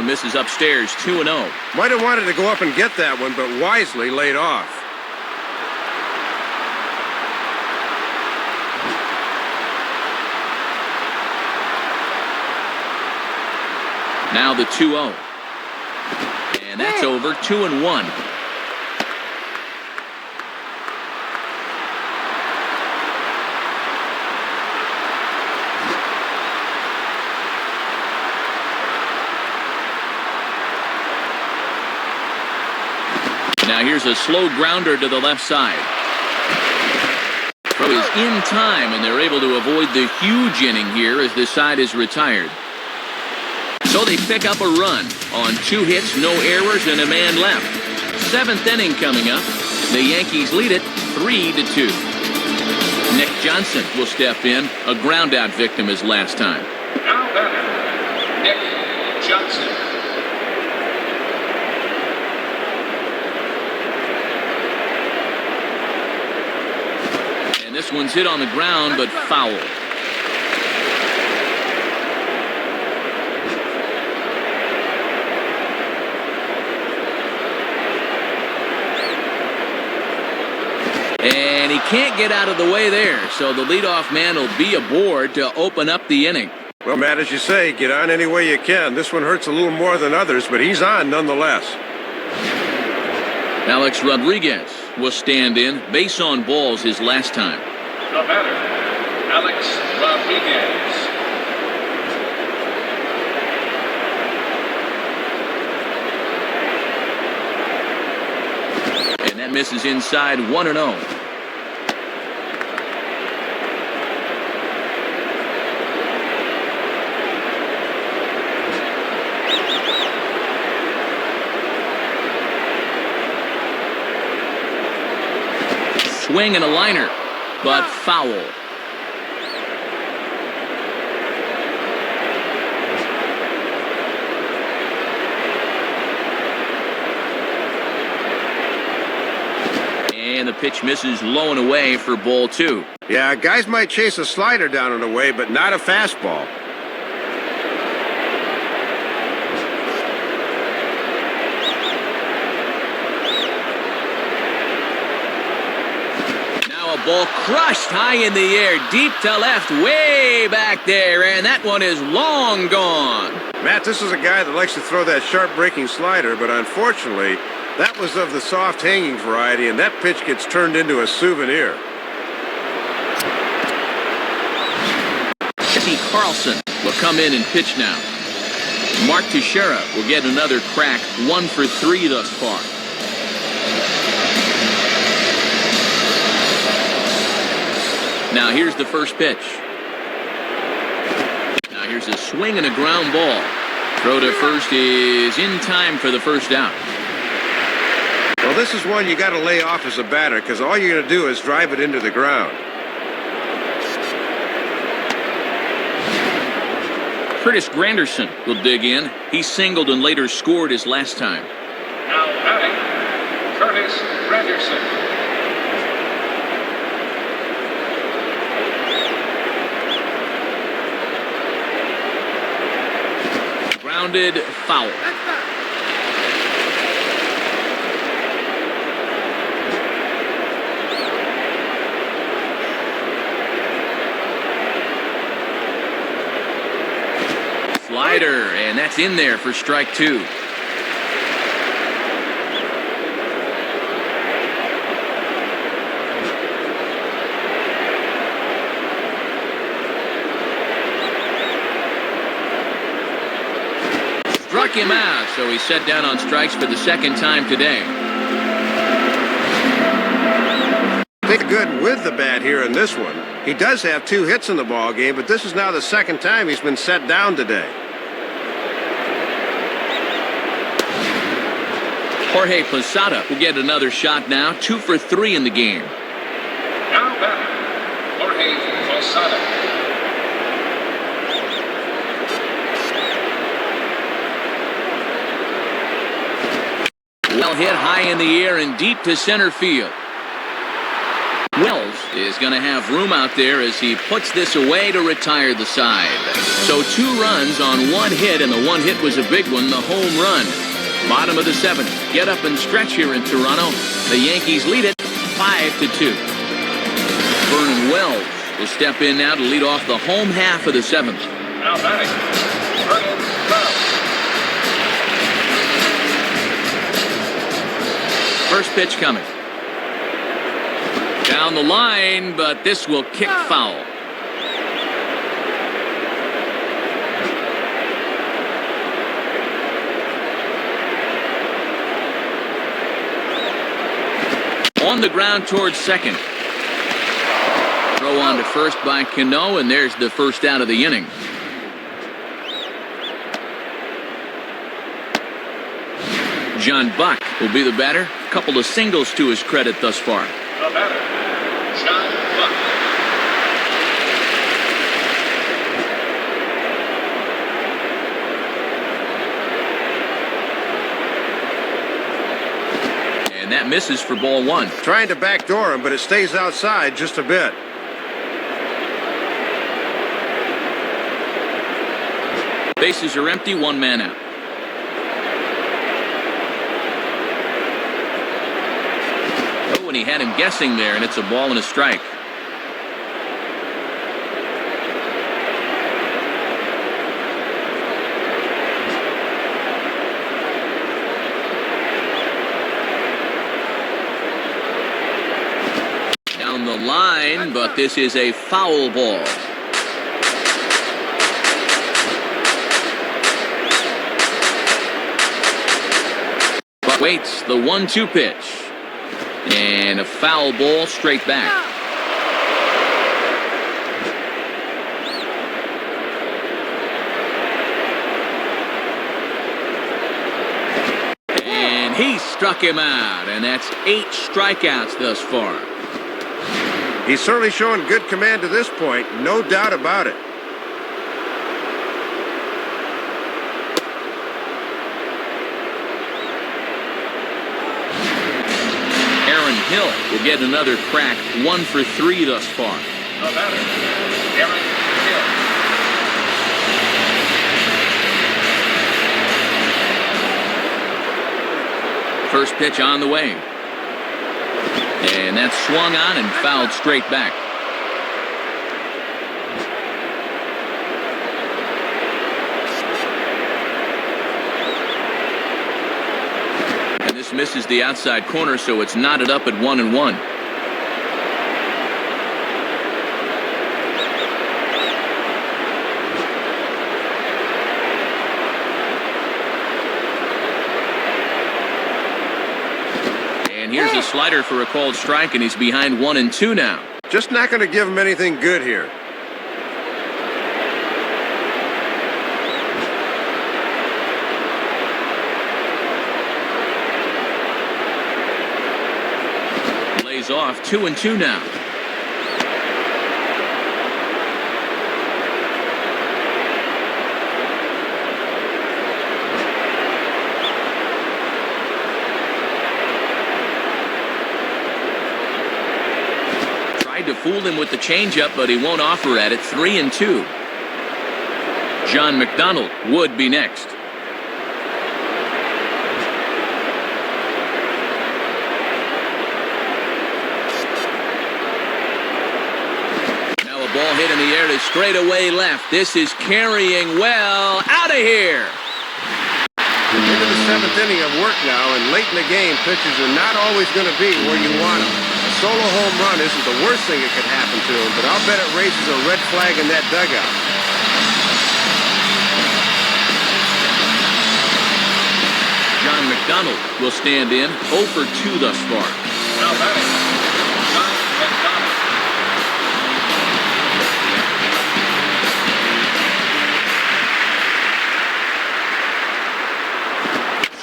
Misses upstairs, 2-0. Might have wanted to go up and get that one, but wisely laid off. Now the 2-0. And that's over, 2-1. Now here's a slow grounder to the left side. Throw is in time, and they're able to avoid the huge inning here as this side is retired. So they pick up a run on 2 hits, no errors, and a man left. 7th inning coming up. The Yankees lead it 3-2. Nick Johnson will step in. A ground-out victim his last time. Now batter, Nick Johnson. And this one's hit on the ground, but foul. And he can't get out of the way there, so the leadoff man will be aboard to open up the inning. Well, Matt, as you say, get on any way you can. This one hurts a little more than others, but he's on nonetheless. Alex Rodriguez will stand in. Base on balls his last time. The batter, Alex Rodriguez. And that misses inside 1-0. Swing and a liner, but foul. And the pitch misses low and away for ball 2. Yeah, guys might chase a slider down and away, but not a fastball. Ball crushed high in the air, deep to left, way back there, and that one is long gone. Matt, this is a guy that likes to throw that sharp breaking slider, but unfortunately, that was of the soft hanging variety, and that pitch gets turned into a souvenir. Jesse Carlson will come in and pitch now. Mark Teixeira will get another crack, 1 for 3 thus far. Now here's the first pitch. Now here's a swing and a ground ball. Throw to first is in time for the first out. Well, this is one you got to lay off as a batter because all you're going to do is drive it into the ground. Curtis Granderson will dig in. He singled and later scored his last time. Now batting, Curtis Granderson. Grounded foul. Slider, and that's in there for strike 2. Struck him out, so he's set down on strikes for the second time today. Picked good with the bat here in this one. He does have 2 hits in the ball game, but this is now the second time he's been set down today. Jorge Posada will get another shot now, 2 for 3 in the game. Now batting, Jorge Posada. Well hit high in the air and deep to center field. Wells is going to have room out there as he puts this away to retire the side. So 2 runs on 1 hit, and the 1 hit was a big one, the home run. Bottom of the 7th. Get up and stretch here in Toronto. The Yankees lead it 5-2. Vernon Wells will step in now to lead off the home half of the 7th. Now batting, Vernon Wells. First pitch coming. Down the line, but this will kick foul. On the ground towards second. Throw on to first by Cano, and there's the first out of the inning. John Buck will be the batter. couple of singles to his credit thus far. The batter, John Buck. And that misses for ball one. Trying to backdoor him, but it stays outside just a bit. Bases are empty, one man out. Oh, and he had him guessing there, and it's a ball and a strike. Down the line, but this is a foul ball. Waits the 1-2 pitch. And a foul ball straight back. And he struck him out. And that's 8 strikeouts thus far. He's certainly showing good command to this point, no doubt about it. Hill will get another crack, 1 for 3 thus far. The batter, Aaron Hill. First pitch on the way. And that's swung on and fouled straight back. Misses the outside corner, so it's knotted up at 1-1. And here's a slider for a called strike, and he's behind 1-2 now. Just not going to give him anything good here. Off 2-2 now. Tried to fool him with the changeup, but he won't offer at it. 3-2. John McDonald would be next. Ball hit in the air to straightaway left. This is carrying well. Out of here. Into the 7th inning of work now, and late in the game, pitchers are not always going to be where you want them. A solo home run isn't the worst thing that could happen to him, but I'll bet it raises a red flag in that dugout. John McDonald will stand in, 0 for 2 thus far. Now batting, John McDonald.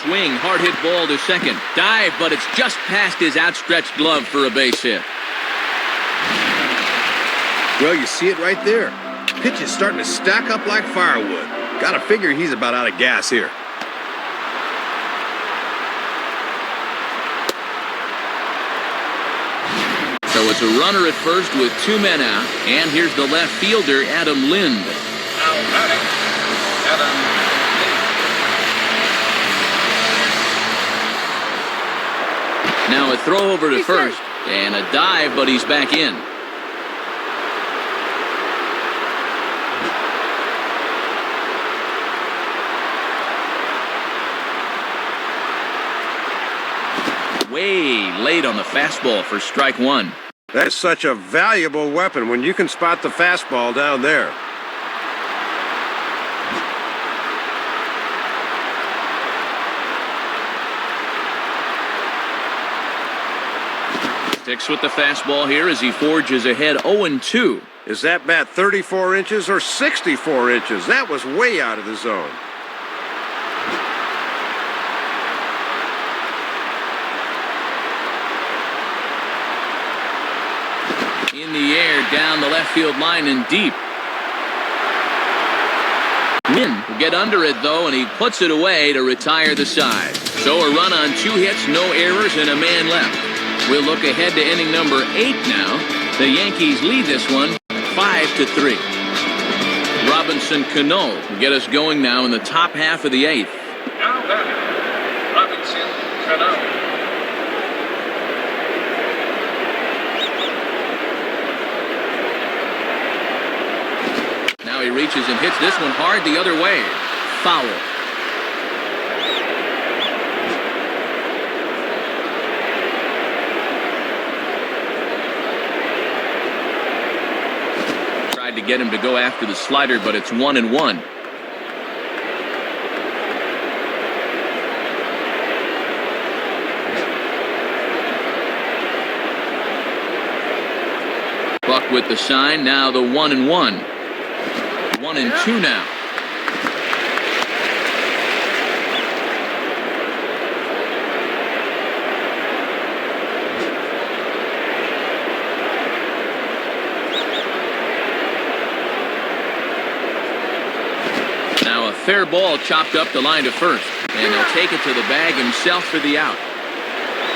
Swing, hard hit ball to second. Dive, but it's just past his outstretched glove for a base hit. Well, you see it right there. Pitch is starting to stack up like firewood. Gotta figure he's about out of gas here. So it's a runner at first with 2 men out. And here's the left fielder, Adam Lind. Now batting, Adam Lind. Now a throw over to first, and a dive, but he's back in. Way late on the fastball for strike 1. That is such a valuable weapon when you can spot the fastball down there. Sticks with the fastball here as he forges ahead 0-2. Is that bat 34 inches or 64 inches? That was way out of the zone. In the air, down the left field line and deep. Wynn will get under it, though, and he puts it away to retire the side. So a run on 2 hits, no errors, and a man left. We'll look ahead to inning number 8 now. The Yankees lead this one 5-3. Robinson Cano will get us going now in the top half of the 8th. Now batting, Robinson Cano. Now he reaches and hits this one hard the other way. Foul. Tried to get him to go after the slider, but it's 1-1. Buck with the sign, now the 1-1. 1-2 now. Now a fair ball chopped up the line to first, and he'll take it to the bag himself for the out.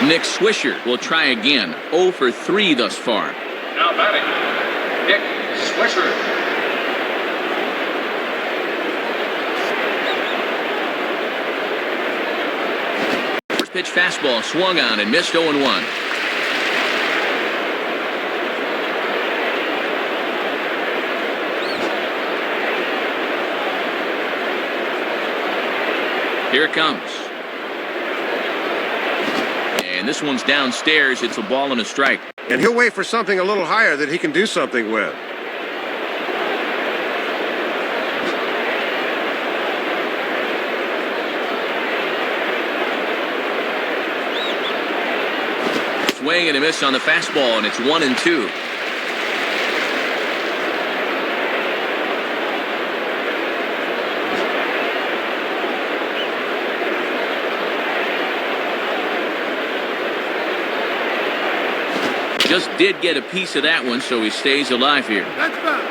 Nick Swisher will try again. 0 for 3 thus far. Now batting, Nick Swisher. Pitch fastball swung on and missed 0-1. Here it comes. And this one's downstairs. It's a ball and a strike. And he'll wait for something a little higher that he can do something with. Swing and a miss on the fastball, and it's 1-2. Just did get a piece of that one, so he stays alive here. That's fine.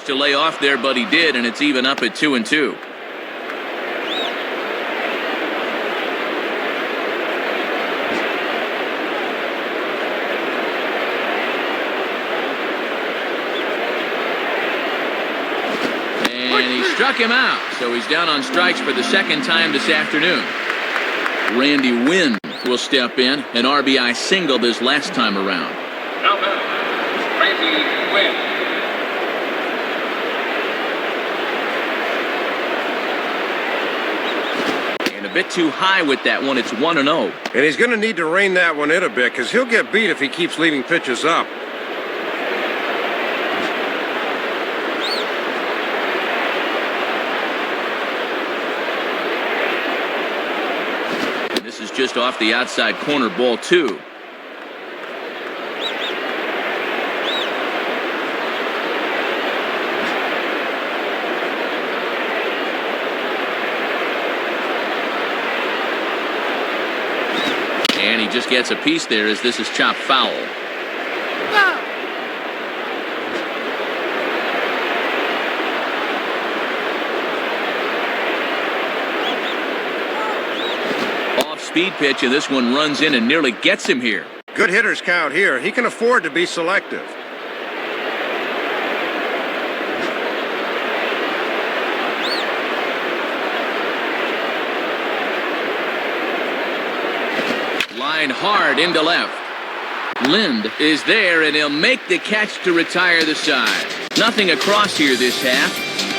To lay off there, but he did, and it's even up at 2-2. And he struck him out, so he's down on strikes for the second time this afternoon. Randy Wynn will step in, an RBI single this last time around. Now batting, Randy Wynn. A bit too high with that one. It's 1-0. And he's going to need to rein that one in a bit because he'll get beat if he keeps leaving pitches up. And this is just off the outside corner, ball 2. And he just gets a piece there as this is chopped foul. Off-speed pitch, and this one runs in and nearly gets him here. Good hitters count here. He can afford to be selective. Line hard into left. Lind is there, and he'll make the catch to retire the side. Nothing across here this half.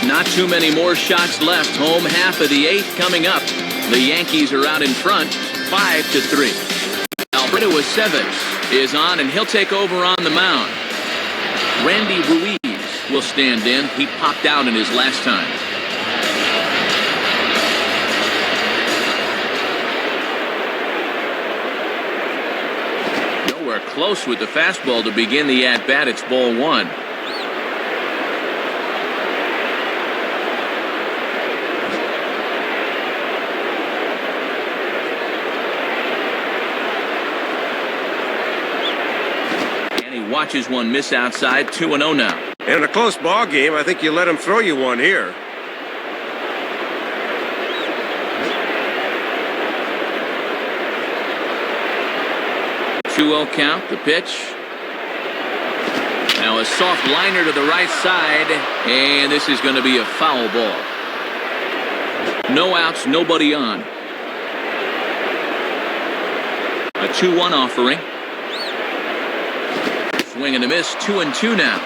Not too many more shots left. Home half of the 8th coming up. The Yankees are out in front, 5-3. Alfredo Aceves is on, and he'll take over on the mound. Randy Ruiz will stand in. He popped out in his last time. Close with the fastball to begin the at-bat. It's ball 1. watches one miss outside. 2-0 now. And in a close ball game, I think you let him throw you one here. Count, the pitch. Now a soft liner to the right side, and this is going to be a foul ball. No outs, nobody on. A 2-1 offering. Swing and a miss, 2-2 now.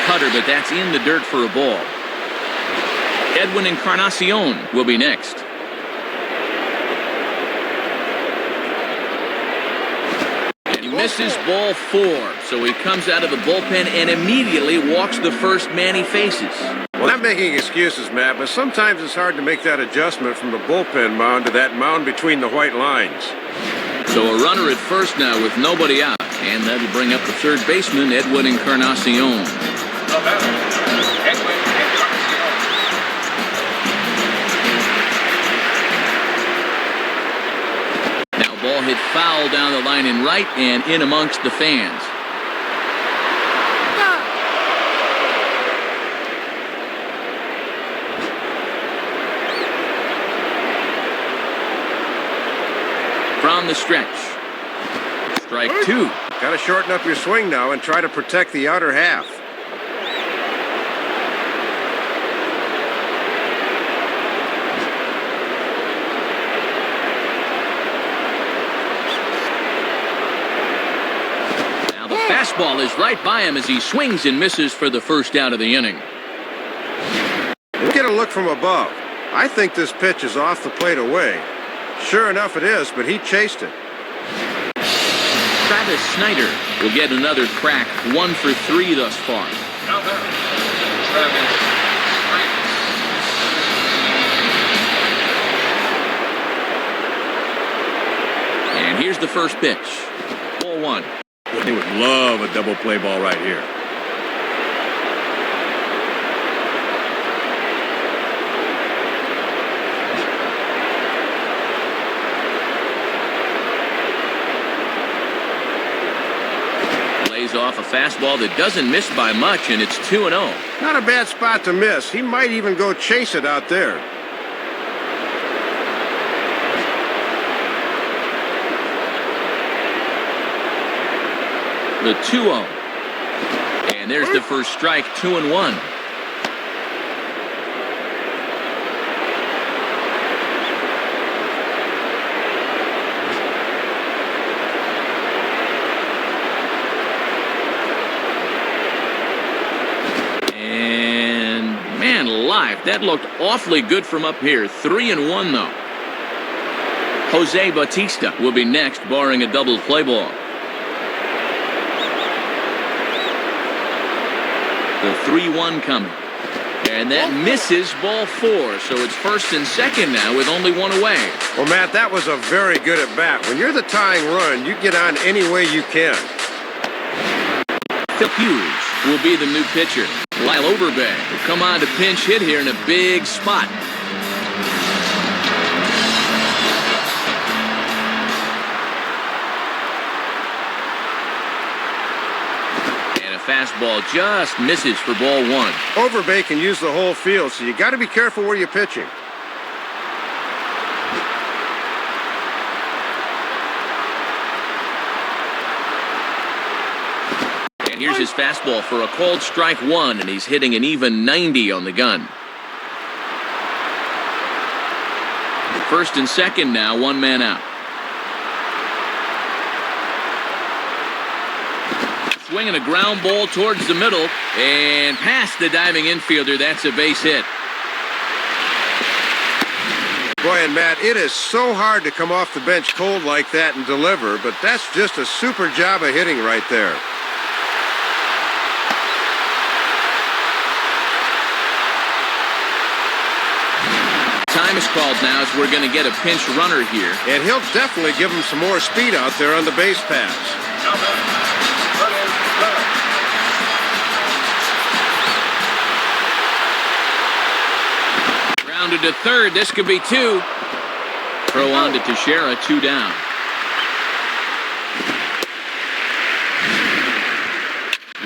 Cutter, but that's in the dirt for a ball. Edwin Encarnacion will be next. And he misses ball 4, so he comes out of the bullpen and immediately walks the first man he faces. Well, not making excuses, Matt, but sometimes it's hard to make that adjustment from the bullpen mound to that mound between the white lines. So a runner at first now with nobody out, and that'll bring up the third baseman, Edwin Encarnacion. Now ball hit foul down the line in right and in amongst the fans. From the stretch. Strike 2. Got to shorten up your swing now and try to protect the outer half. Fastball is right by him as he swings and misses for the first out of the inning. We'll get a look from above. I think this pitch is off the plate away. Sure enough it is, but he chased it. Travis Snyder will get another crack, 1 for 3 thus far. And here's the first pitch. Ball 1. They would love a double play ball right here. Lays off a fastball that doesn't miss by much, and it's 2-0. Not a bad spot to miss. He might even go chase it out there. The 2-0. And there's the first strike, 2-1. And man alive, that looked awfully good from up here. 3-1 though. Jose Bautista will be next, barring a double play ball. The 3-1 coming. And that misses ball 4, so it's first and second now with only one away. Well, Matt, that was a very good at-bat. When you're the tying run, you get on any way you can. Phil Hughes will be the new pitcher. Lyle Overbay will come on to pinch hit here in a big spot. Fastball just misses for ball 1. Overbay can use the whole field, so you got to be careful where you're pitching. And here's his fastball for a called strike 1, and he's hitting an even 90 on the gun. First and second now, 1 man out. Swinging a ground ball towards the middle and past the diving infielder. That's a base hit. Boy, and Matt, it is so hard to come off the bench cold like that and deliver, but that's just a super job of hitting right there. Time is called now as we're going to get a pinch runner here. And he'll definitely give him some more speed out there on the base pass. Grounded to third. This could be two. Throw on to Teixeira, 2 down.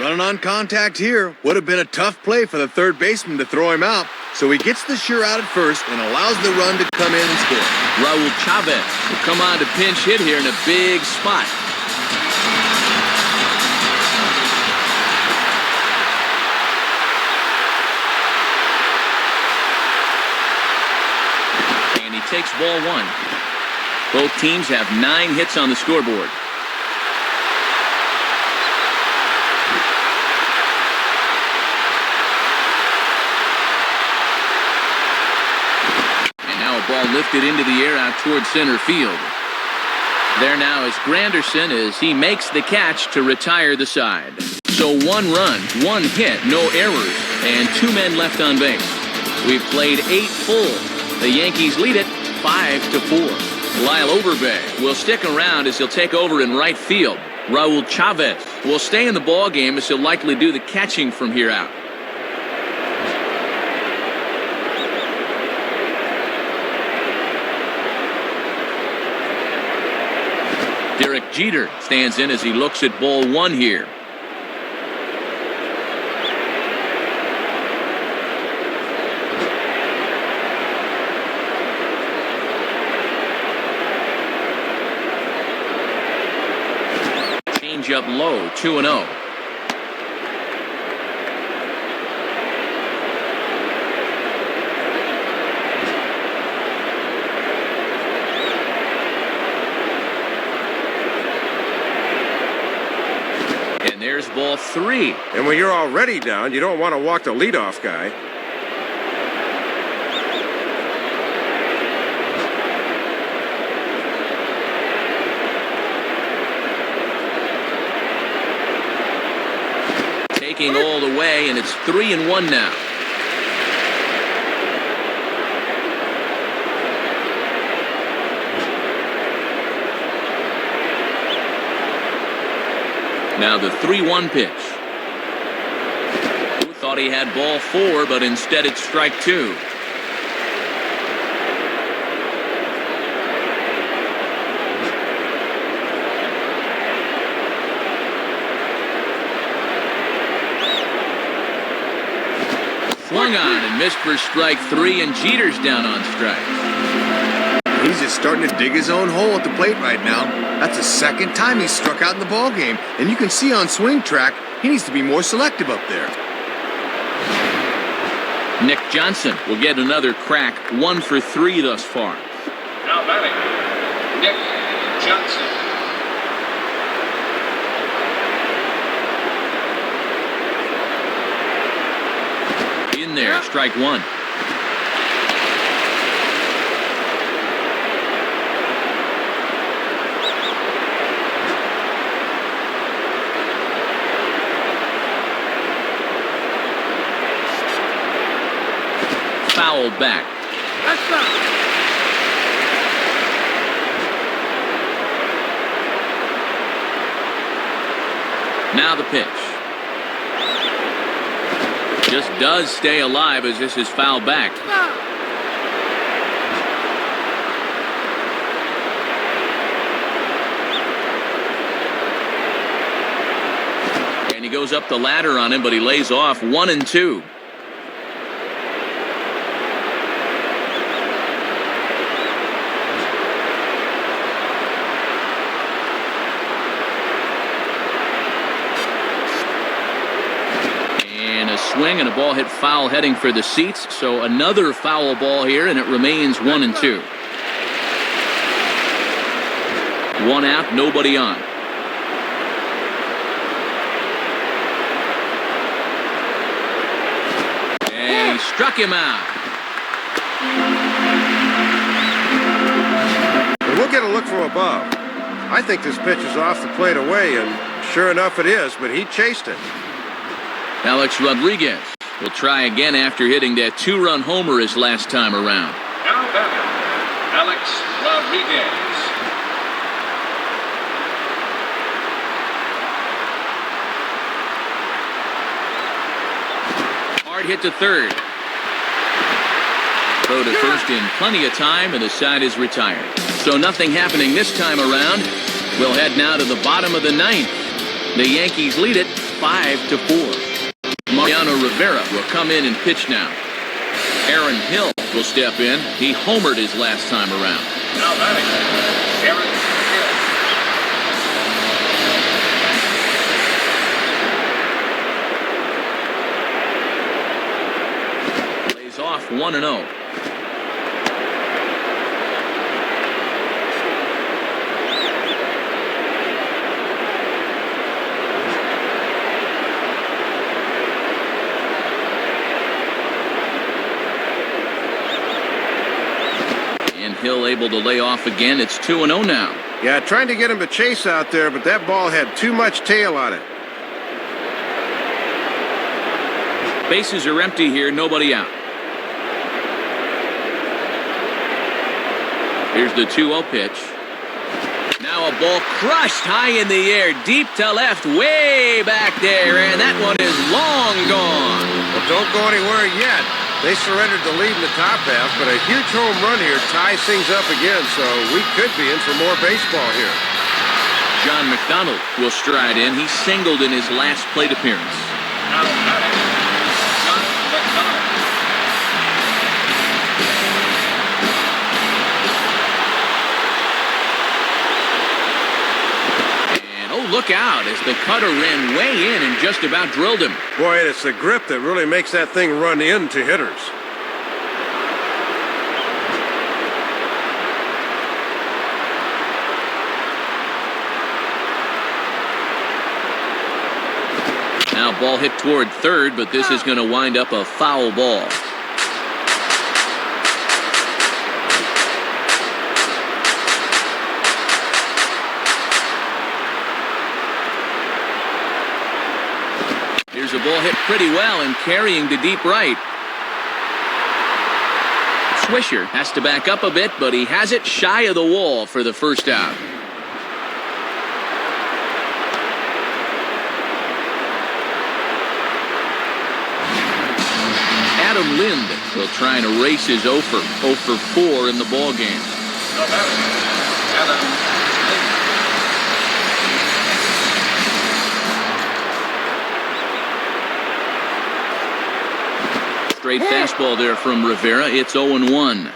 Running on contact here. Would have been a tough play for the third baseman to throw him out. So he gets the sure out at first and allows the run to come in and score. Raul Chavez will come on to pinch hit here in a big spot. And he takes ball 1. Both teams have 9 hits on the scoreboard. Ball lifted into the air out towards center field. There now is Granderson as he makes the catch to retire the side. So 1 run, 1 hit, no errors, and 2 men left on base. We've played 8 full. The Yankees lead it 5-4. Lyle Overbay will stick around as he'll take over in right field. Raul Chavez will stay in the ballgame as he'll likely do the catching from here out. Derek Jeter stands in as he looks at ball 1 here. Change up low, 2-0. There's ball 3. And when you're already down, you don't want to walk the leadoff guy. Taking all the way, and it's 3-1 now. Now the 3-1 pitch. Thought he had ball 4, but instead it's strike 2. Swung on and missed for strike 3, and Jeter's down on strikes. He's just starting to dig his own hole at the plate right now. That's the second time he's struck out in the ballgame, and you can see on swing track he needs to be more selective up there. Nick Johnson will get another crack, 1 for 3 thus far. Now batting, Nick Johnson. In there, strike 1. Fouled back. Now the pitch. Just does stay alive as this is fouled back. And he goes up the ladder on him, but he lays off 1-2. Swing and a ball hit foul heading for the seats, so another foul ball here, and it remains 1-2. 1 out, nobody on. And he struck him out. And we'll get a look from above. I think this pitch is off the plate away, and sure enough it is, but he chased it. Alex Rodriguez will try again after hitting that 2-run homer his last time around. Now batting, Alex Rodriguez. Hard hit to third. Throw to first in plenty of time, and the side is retired. So nothing happening this time around. We'll head now to the bottom of the ninth. The Yankees lead it 5-4. Mariano Rivera will come in and pitch now. Aaron Hill will step in. He homered his last time around. Now batting, Aaron Hill. Off 1-0. And Hill able to lay off again. It's 2-0 now. Yeah, trying to get him to chase out there, but that ball had too much tail on it. Bases are empty here, nobody out. Here's the 2-0 pitch. Now a ball crushed high in the air, deep to left, way back there, and that one is long gone. Well, don't go anywhere yet. They surrendered the lead in the top half, but a huge home run here ties things up again, so we could be in for more baseball here. John McDonald will stride in. He singled in his last plate appearance. Now batting, John McDonald. Look out as the cutter ran way in and just about drilled him. Boy, it's the grip that really makes that thing run into hitters. Now ball hit toward third, but this is going to wind up a foul ball. Here's a ball hit pretty well and carrying to deep right. Swisher has to back up a bit, but he has it shy of the wall for the first out. Adam Lind will try and erase his 0 for 4 in the ball game. Now batting, Adam Lind. Straight fastball there from Rivera. It's 0-1.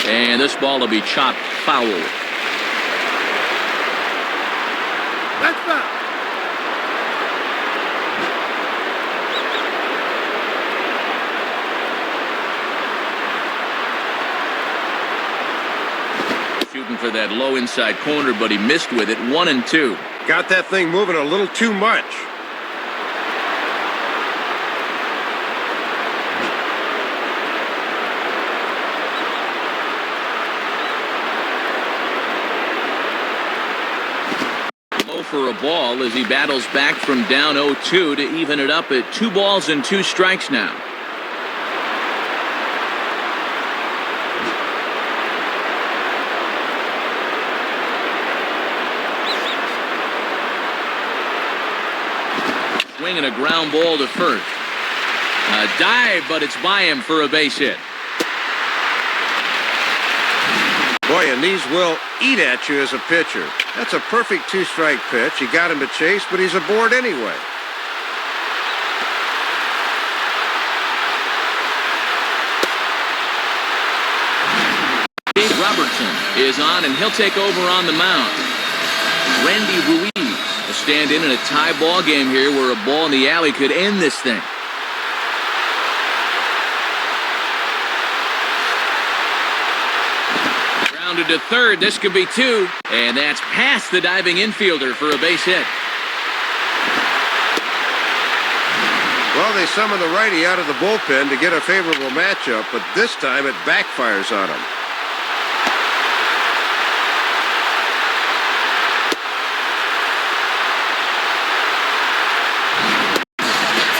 And this ball will be chopped foul. That's foul. Shooting for that low inside corner, but he missed with it. 1-2. Got that thing moving a little too much. Low for a ball as he battles back from down 0-2 to even it up at 2 balls and 2 strikes now. Swinging a ground ball to first. A dive, but it's by him for a base hit. Boy, and these will eat at you as a pitcher. That's a perfect 2-strike pitch. You got him to chase, but he's aboard anyway. Dave Robertson is on, and he'll take over on the mound. Randy Ruiz will stand in a tie ball game here where a ball in the alley could end this thing. Grounded to third. This could be 2. And that's past the diving infielder for a base hit. Well, they summon the righty out of the bullpen to get a favorable matchup, but this time it backfires on him.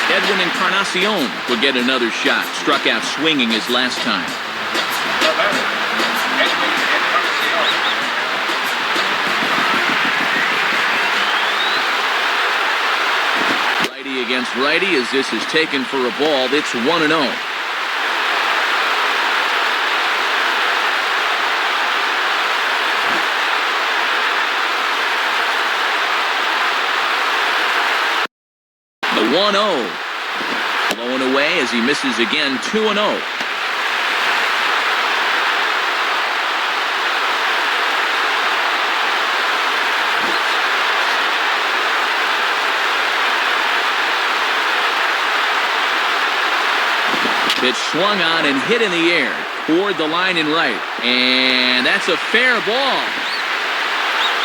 Edwin Encarnacion will get another shot. Struck out swinging his last time. The batter, Amy Encarnacion. Righty against righty as this is taken for a ball. It's 1-0. The 1-0. Blowing away as he misses again, 2-0. Pitch swung on and hit in the air toward the line and right. And that's a fair ball.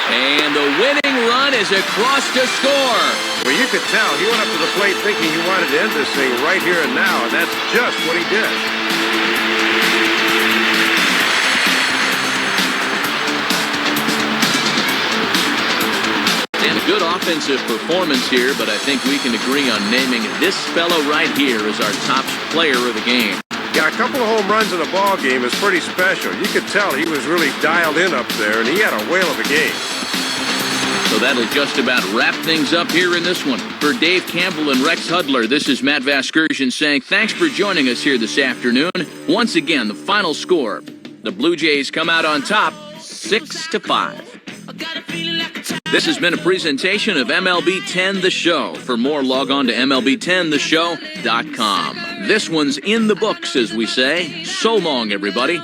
And the winning run is across to score. Well, you could tell he went up to the plate thinking he wanted to end this thing right here and now, and that's just what he did. And a good offensive performance here, but I think we can agree on naming this fellow right here as our top player of the game. Yeah, a couple of home runs in a ball game is pretty special. You could tell he was really dialed in up there, and he had a whale of a game. So that'll just about wrap things up here in this one. For Dave Campbell and Rex Hudler, this is Matt Vasgersian saying thanks for joining us here this afternoon. Once again, the final score. The Blue Jays come out on top, 6-5. This has been a presentation of MLB 10 The Show. For more, log on to MLB10theshow.com. This one's in the books, as we say. So long, everybody.